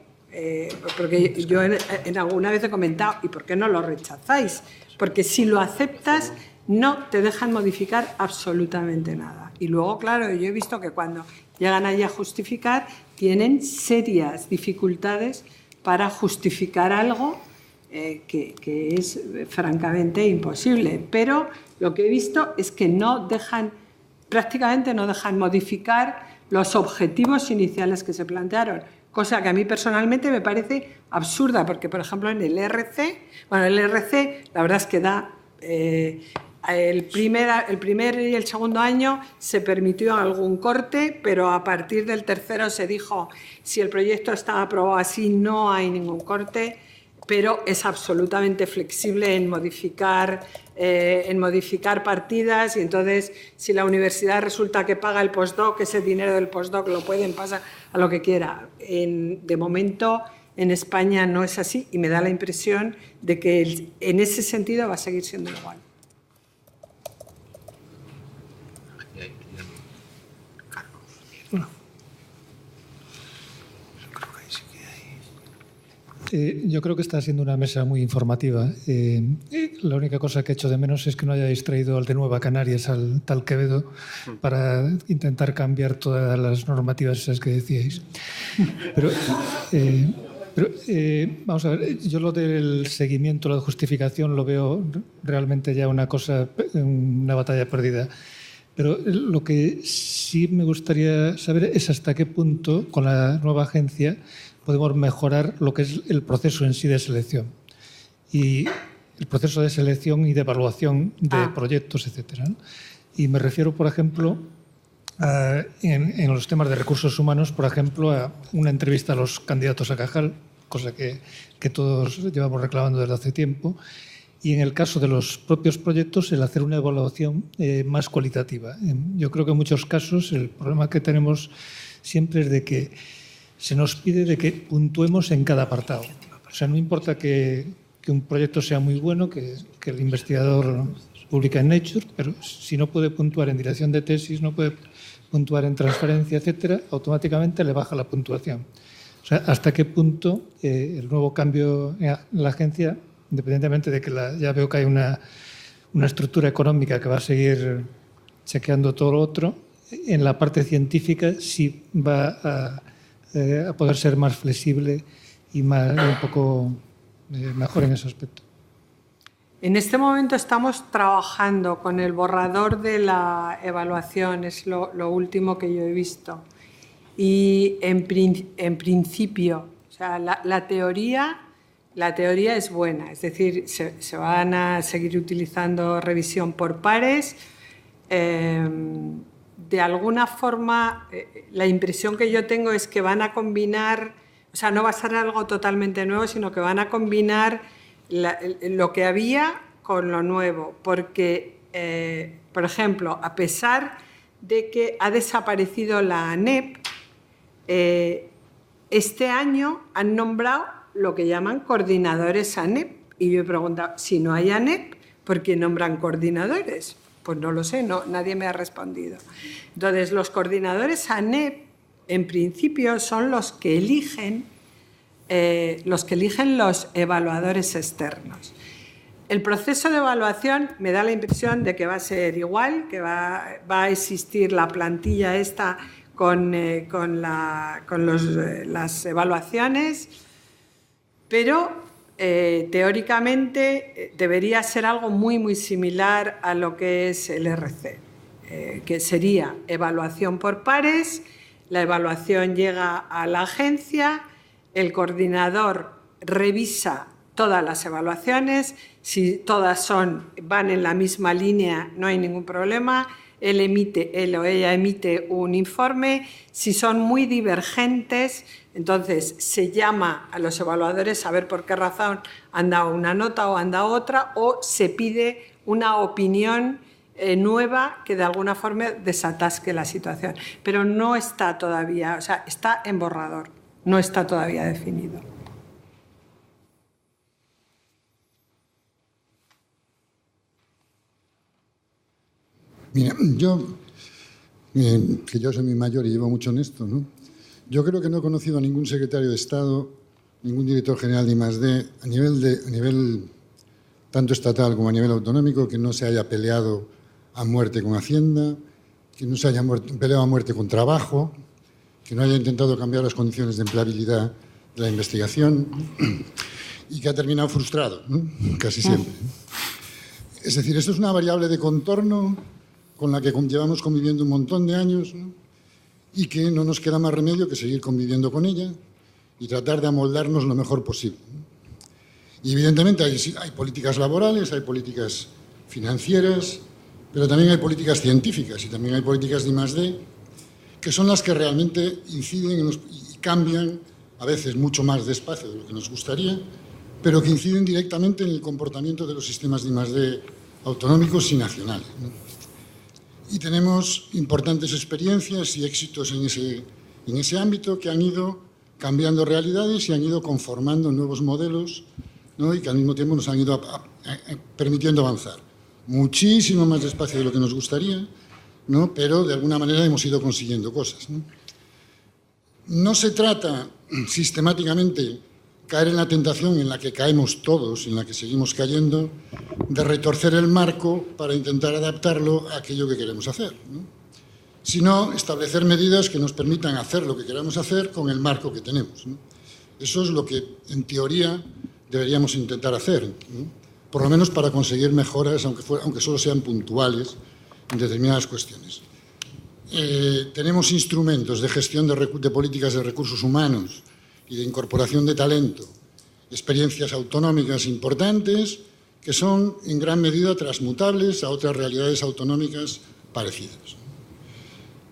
porque yo en alguna vez he comentado, ¿y por qué no lo rechazáis? Porque si lo aceptas, no te dejan modificar absolutamente nada. Y luego, claro, yo he visto que cuando llegan allí a justificar, tienen serias dificultades para justificar algo que es francamente imposible. Pero lo que he visto es que prácticamente no dejan modificar los objetivos iniciales que se plantearon, cosa que a mí personalmente me parece absurda, porque, por ejemplo, en el RC, la verdad es que da el primer y el segundo año se permitió algún corte, pero a partir del tercero se dijo, si el proyecto está aprobado así, no hay ningún corte, pero es absolutamente flexible en modificar partidas, y entonces si la universidad resulta que paga el postdoc, ese dinero del postdoc lo pueden pasar a lo que quiera. De momento en España no es así y me da la impresión de que en ese sentido va a seguir siendo igual. Yo creo que está siendo una mesa muy informativa. La única cosa que echo de menos es que no hayáis traído al de Nueva Canarias, al tal Quevedo, para intentar cambiar todas las normativas esas que decíais. Pero vamos a ver, yo lo del seguimiento, la justificación, lo veo realmente ya una batalla perdida. Pero lo que sí me gustaría saber es hasta qué punto, con la nueva agencia, podemos mejorar lo que es el proceso en sí de selección. Y el proceso de selección y de evaluación de proyectos, etcétera, ¿no? Y me refiero, por ejemplo, en los temas de recursos humanos, por ejemplo, a una entrevista a los candidatos a Cajal, cosa que todos llevamos reclamando desde hace tiempo, y en el caso de los propios proyectos, el hacer una evaluación más cualitativa. Yo creo que en muchos casos el problema que tenemos siempre es de que se nos pide de que puntuemos en cada apartado. O sea, no importa que un proyecto sea muy bueno, que el investigador publica en Nature, pero si no puede puntuar en dirección de tesis, no puede puntuar en transferencia, etcétera, automáticamente le baja la puntuación. O sea, hasta qué punto el nuevo cambio en la agencia, independientemente de que ya veo que hay una estructura económica que va a seguir chequeando todo lo otro, en la parte científica sí va a poder ser más flexible y un poco mejor en ese aspecto. En este momento estamos trabajando con el borrador de la evaluación, es lo último que yo he visto. Y en principio, o sea, la teoría es buena, es decir, se van a seguir utilizando revisión por pares. De alguna forma, la impresión que yo tengo es que van a combinar, o sea, no va a ser algo totalmente nuevo, sino que van a combinar lo que había con lo nuevo, porque, por ejemplo, a pesar de que ha desaparecido la ANEP, este año han nombrado lo que llaman coordinadores ANEP, y yo he preguntado, si no hay ANEP, ¿por qué nombran coordinadores? Pues no lo sé, nadie me ha respondido. Entonces, los coordinadores ANEP, en principio, son los que eligen los evaluadores externos. El proceso de evaluación me da la impresión de que va a ser igual, que va a existir la plantilla esta con las evaluaciones, pero teóricamente debería ser algo muy, muy similar a lo que es el RC, que sería evaluación por pares. La evaluación llega a la agencia, el coordinador revisa todas las evaluaciones, si todas van en la misma línea no hay ningún problema, él o ella emite un informe. Si son muy divergentes, entonces se llama a los evaluadores a ver por qué razón han dado una nota o han dado otra, o se pide una opinión nueva que de alguna forma desatasque la situación. Pero no está todavía, o sea, está en borrador, no está todavía definido. Mira, que yo soy muy mayor y llevo mucho en esto, ¿no? Yo creo que no he conocido a ningún secretario de Estado, ningún director general de I+D, a nivel tanto estatal como a nivel autonómico, que no se haya peleado a muerte con Hacienda, que no se haya peleado a muerte con trabajo, que no haya intentado cambiar las condiciones de empleabilidad de la investigación y que ha terminado frustrado, ¿no? Casi siempre. Es decir, esto es una variable de contorno con la que llevamos conviviendo un montón de años, ¿no? Y que no nos queda más remedio que seguir conviviendo con ella y tratar de amoldarnos lo mejor posible, ¿no? Y evidentemente hay políticas laborales, hay políticas financieras, pero también hay políticas científicas y también hay políticas de I+D, que son las que realmente inciden y cambian, a veces mucho más despacio de lo que nos gustaría, pero que inciden directamente en el comportamiento de los sistemas de I+D autonómicos y nacionales, ¿no? Y tenemos importantes experiencias y éxitos en ese ámbito que han ido cambiando realidades y han ido conformando nuevos modelos, ¿no? Y que al mismo tiempo nos han ido permitiendo avanzar. Muchísimo más despacio de lo que nos gustaría, ¿no? Pero de alguna manera hemos ido consiguiendo cosas, ¿no? No se trata sistemáticamente caer en la tentación en la que caemos todos, en la que seguimos cayendo, de retorcer el marco para intentar adaptarlo a aquello que queremos hacer, ¿no? Sino establecer medidas que nos permitan hacer lo que queramos hacer con el marco que tenemos, ¿no? Eso es lo que, en teoría, deberíamos intentar hacer, ¿no? Por lo menos para conseguir mejoras, aunque solo sean puntuales, en determinadas cuestiones. Tenemos instrumentos de gestión de políticas de recursos humanos y de incorporación de talento, experiencias autonómicas importantes que son en gran medida transmutables a otras realidades autonómicas parecidas.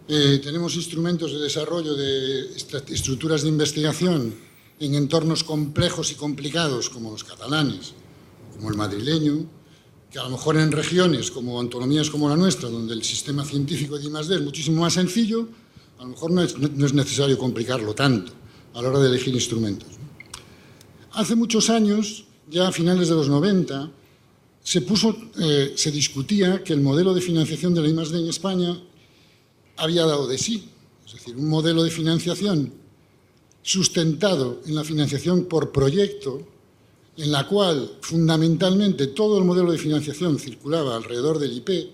Tenemos instrumentos de desarrollo de estructuras de investigación en entornos complejos y complicados como los catalanes, como el madrileño, que a lo mejor en regiones como autonomías como la nuestra, donde el sistema científico de I+D es muchísimo más sencillo, a lo mejor no es necesario complicarlo tanto a la hora de elegir instrumentos. Hace muchos años, ya a finales de los 90, se discutía que el modelo de financiación de la I+D en España había dado de sí. Es decir, un modelo de financiación sustentado en la financiación por proyecto, en la cual fundamentalmente todo el modelo de financiación circulaba alrededor del IP,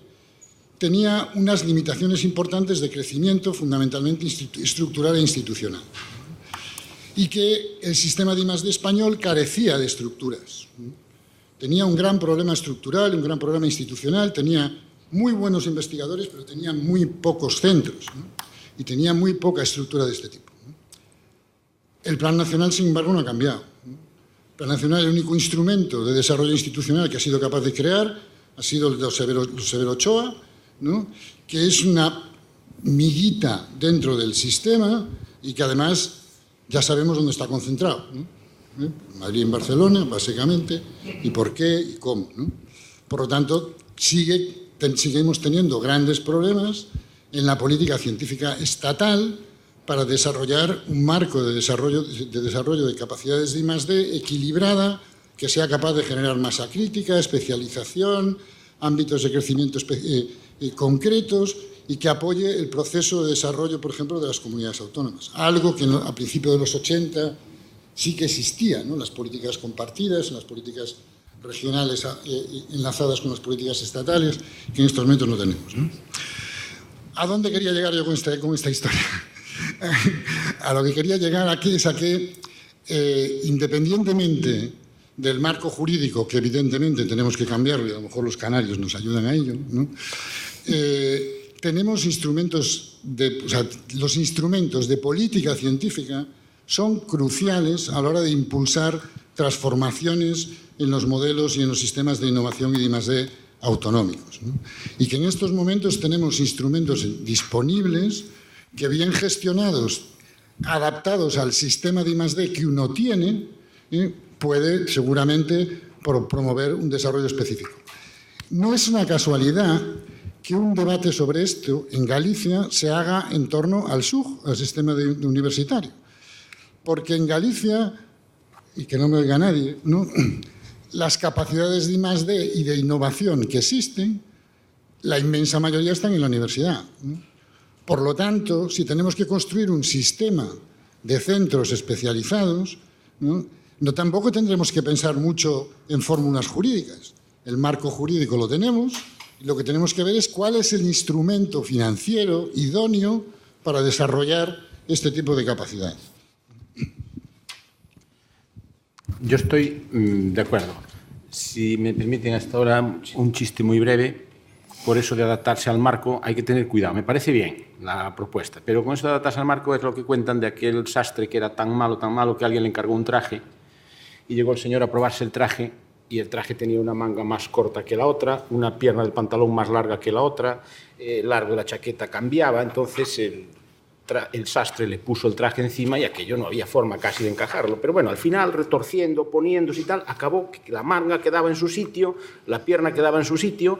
tenía unas limitaciones importantes de crecimiento fundamentalmente estructural e institucional. Y que el sistema de I+D español carecía de estructuras. Tenía un gran problema estructural, un gran problema institucional, tenía muy buenos investigadores, pero tenía muy pocos centros, ¿no? Y tenía muy poca estructura de este tipo, ¿no? El Plan Nacional, sin embargo, no ha cambiado, ¿no? El Plan Nacional, el único instrumento de desarrollo institucional que ha sido capaz de crear ha sido el de Severo Ochoa, ¿no? Que es una miguita dentro del sistema y que además ya sabemos dónde está concentrado, ¿no? Madrid y en Barcelona, básicamente, y por qué y cómo, ¿no? Por lo tanto, seguimos teniendo grandes problemas en la política científica estatal para desarrollar un marco de desarrollo de capacidades de I+D equilibrada, que sea capaz de generar masa crítica, especialización, ámbitos de crecimiento concretos y que apoye el proceso de desarrollo, por ejemplo, de las comunidades autónomas. Algo que a principios de los 80 sí que existía, ¿no? Las políticas compartidas, las políticas regionales enlazadas con las políticas estatales, que en estos momentos no tenemos, ¿no? ¿A dónde quería llegar yo con esta historia? A lo que quería llegar aquí es a que, independientemente del marco jurídico, que evidentemente tenemos que cambiarlo, y a lo mejor los canarios nos ayudan a ello, ¿no? Tenemos instrumentos los instrumentos de política científica son cruciales a la hora de impulsar transformaciones en los modelos y en los sistemas de innovación y de I+D autonómicos, ¿no? Y que en estos momentos tenemos instrumentos disponibles que, bien gestionados, adaptados al sistema de I+D que uno tiene, puede seguramente promover un desarrollo específico. No es una casualidad que un debate sobre esto en Galicia se haga en torno al SUG, al sistema universitario. Porque en Galicia, y que no me oiga nadie, ¿no?, las capacidades de I+D y de innovación que existen, la inmensa mayoría están en la universidad, ¿no? Por lo tanto, si tenemos que construir un sistema de centros especializados, ¿no?, tampoco tendremos que pensar mucho en fórmulas jurídicas. El marco jurídico lo tenemos y lo que tenemos que ver es cuál es el instrumento financiero idóneo para desarrollar este tipo de capacidades. Yo estoy de acuerdo. Si me permiten hasta ahora un chiste muy breve, por eso de adaptarse al marco hay que tener cuidado. Me parece bien la propuesta, pero con eso de adaptarse al marco es lo que cuentan de aquel sastre que era tan malo que alguien le encargó un traje y llegó el señor a probarse el traje y el traje tenía una manga más corta que la otra, una pierna del pantalón más larga que la otra, el largo de la chaqueta cambiaba, entonces el sastre le puso el traje encima y aquello no había forma casi de encajarlo. Pero bueno, al final, retorciendo, poniéndose y tal, acabó que la manga quedaba en su sitio, la pierna quedaba en su sitio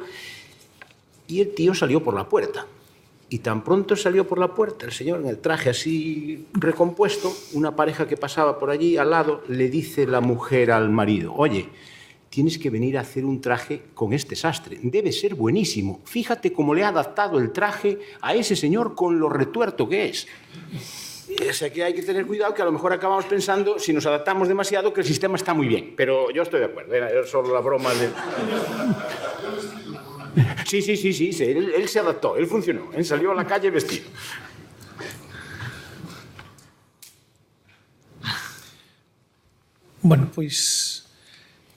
y el tío salió por la puerta. Y tan pronto salió por la puerta, el señor en el traje así recompuesto, una pareja que pasaba por allí al lado, le dice la mujer al marido: oye, tienes que venir a hacer un traje con este sastre. Debe ser buenísimo. Fíjate cómo le ha adaptado el traje a ese señor con lo retuerto que es. O sea que hay que tener cuidado, que a lo mejor acabamos pensando, si nos adaptamos demasiado, que el sistema está muy bien. Pero yo estoy de acuerdo. Era solo la broma de... Sí. Él se adaptó, él funcionó. Él salió a la calle vestido. Bueno, pois...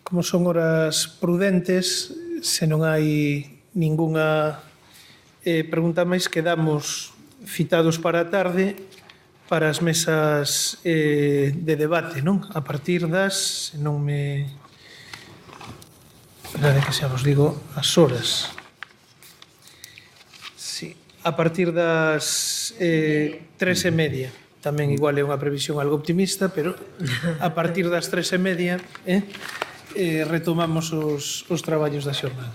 Como son horas prudentes, se non hai ningunha pregunta máis, quedamos citados para a tarde para as mesas de debate, non? A partir das, se non me Esperade que xa vos digo as horas. Sí, a partir das 3:30. Tamén igual é unha previsión algo optimista, pero a partir das 3:30 retomamos os traballos da xornada.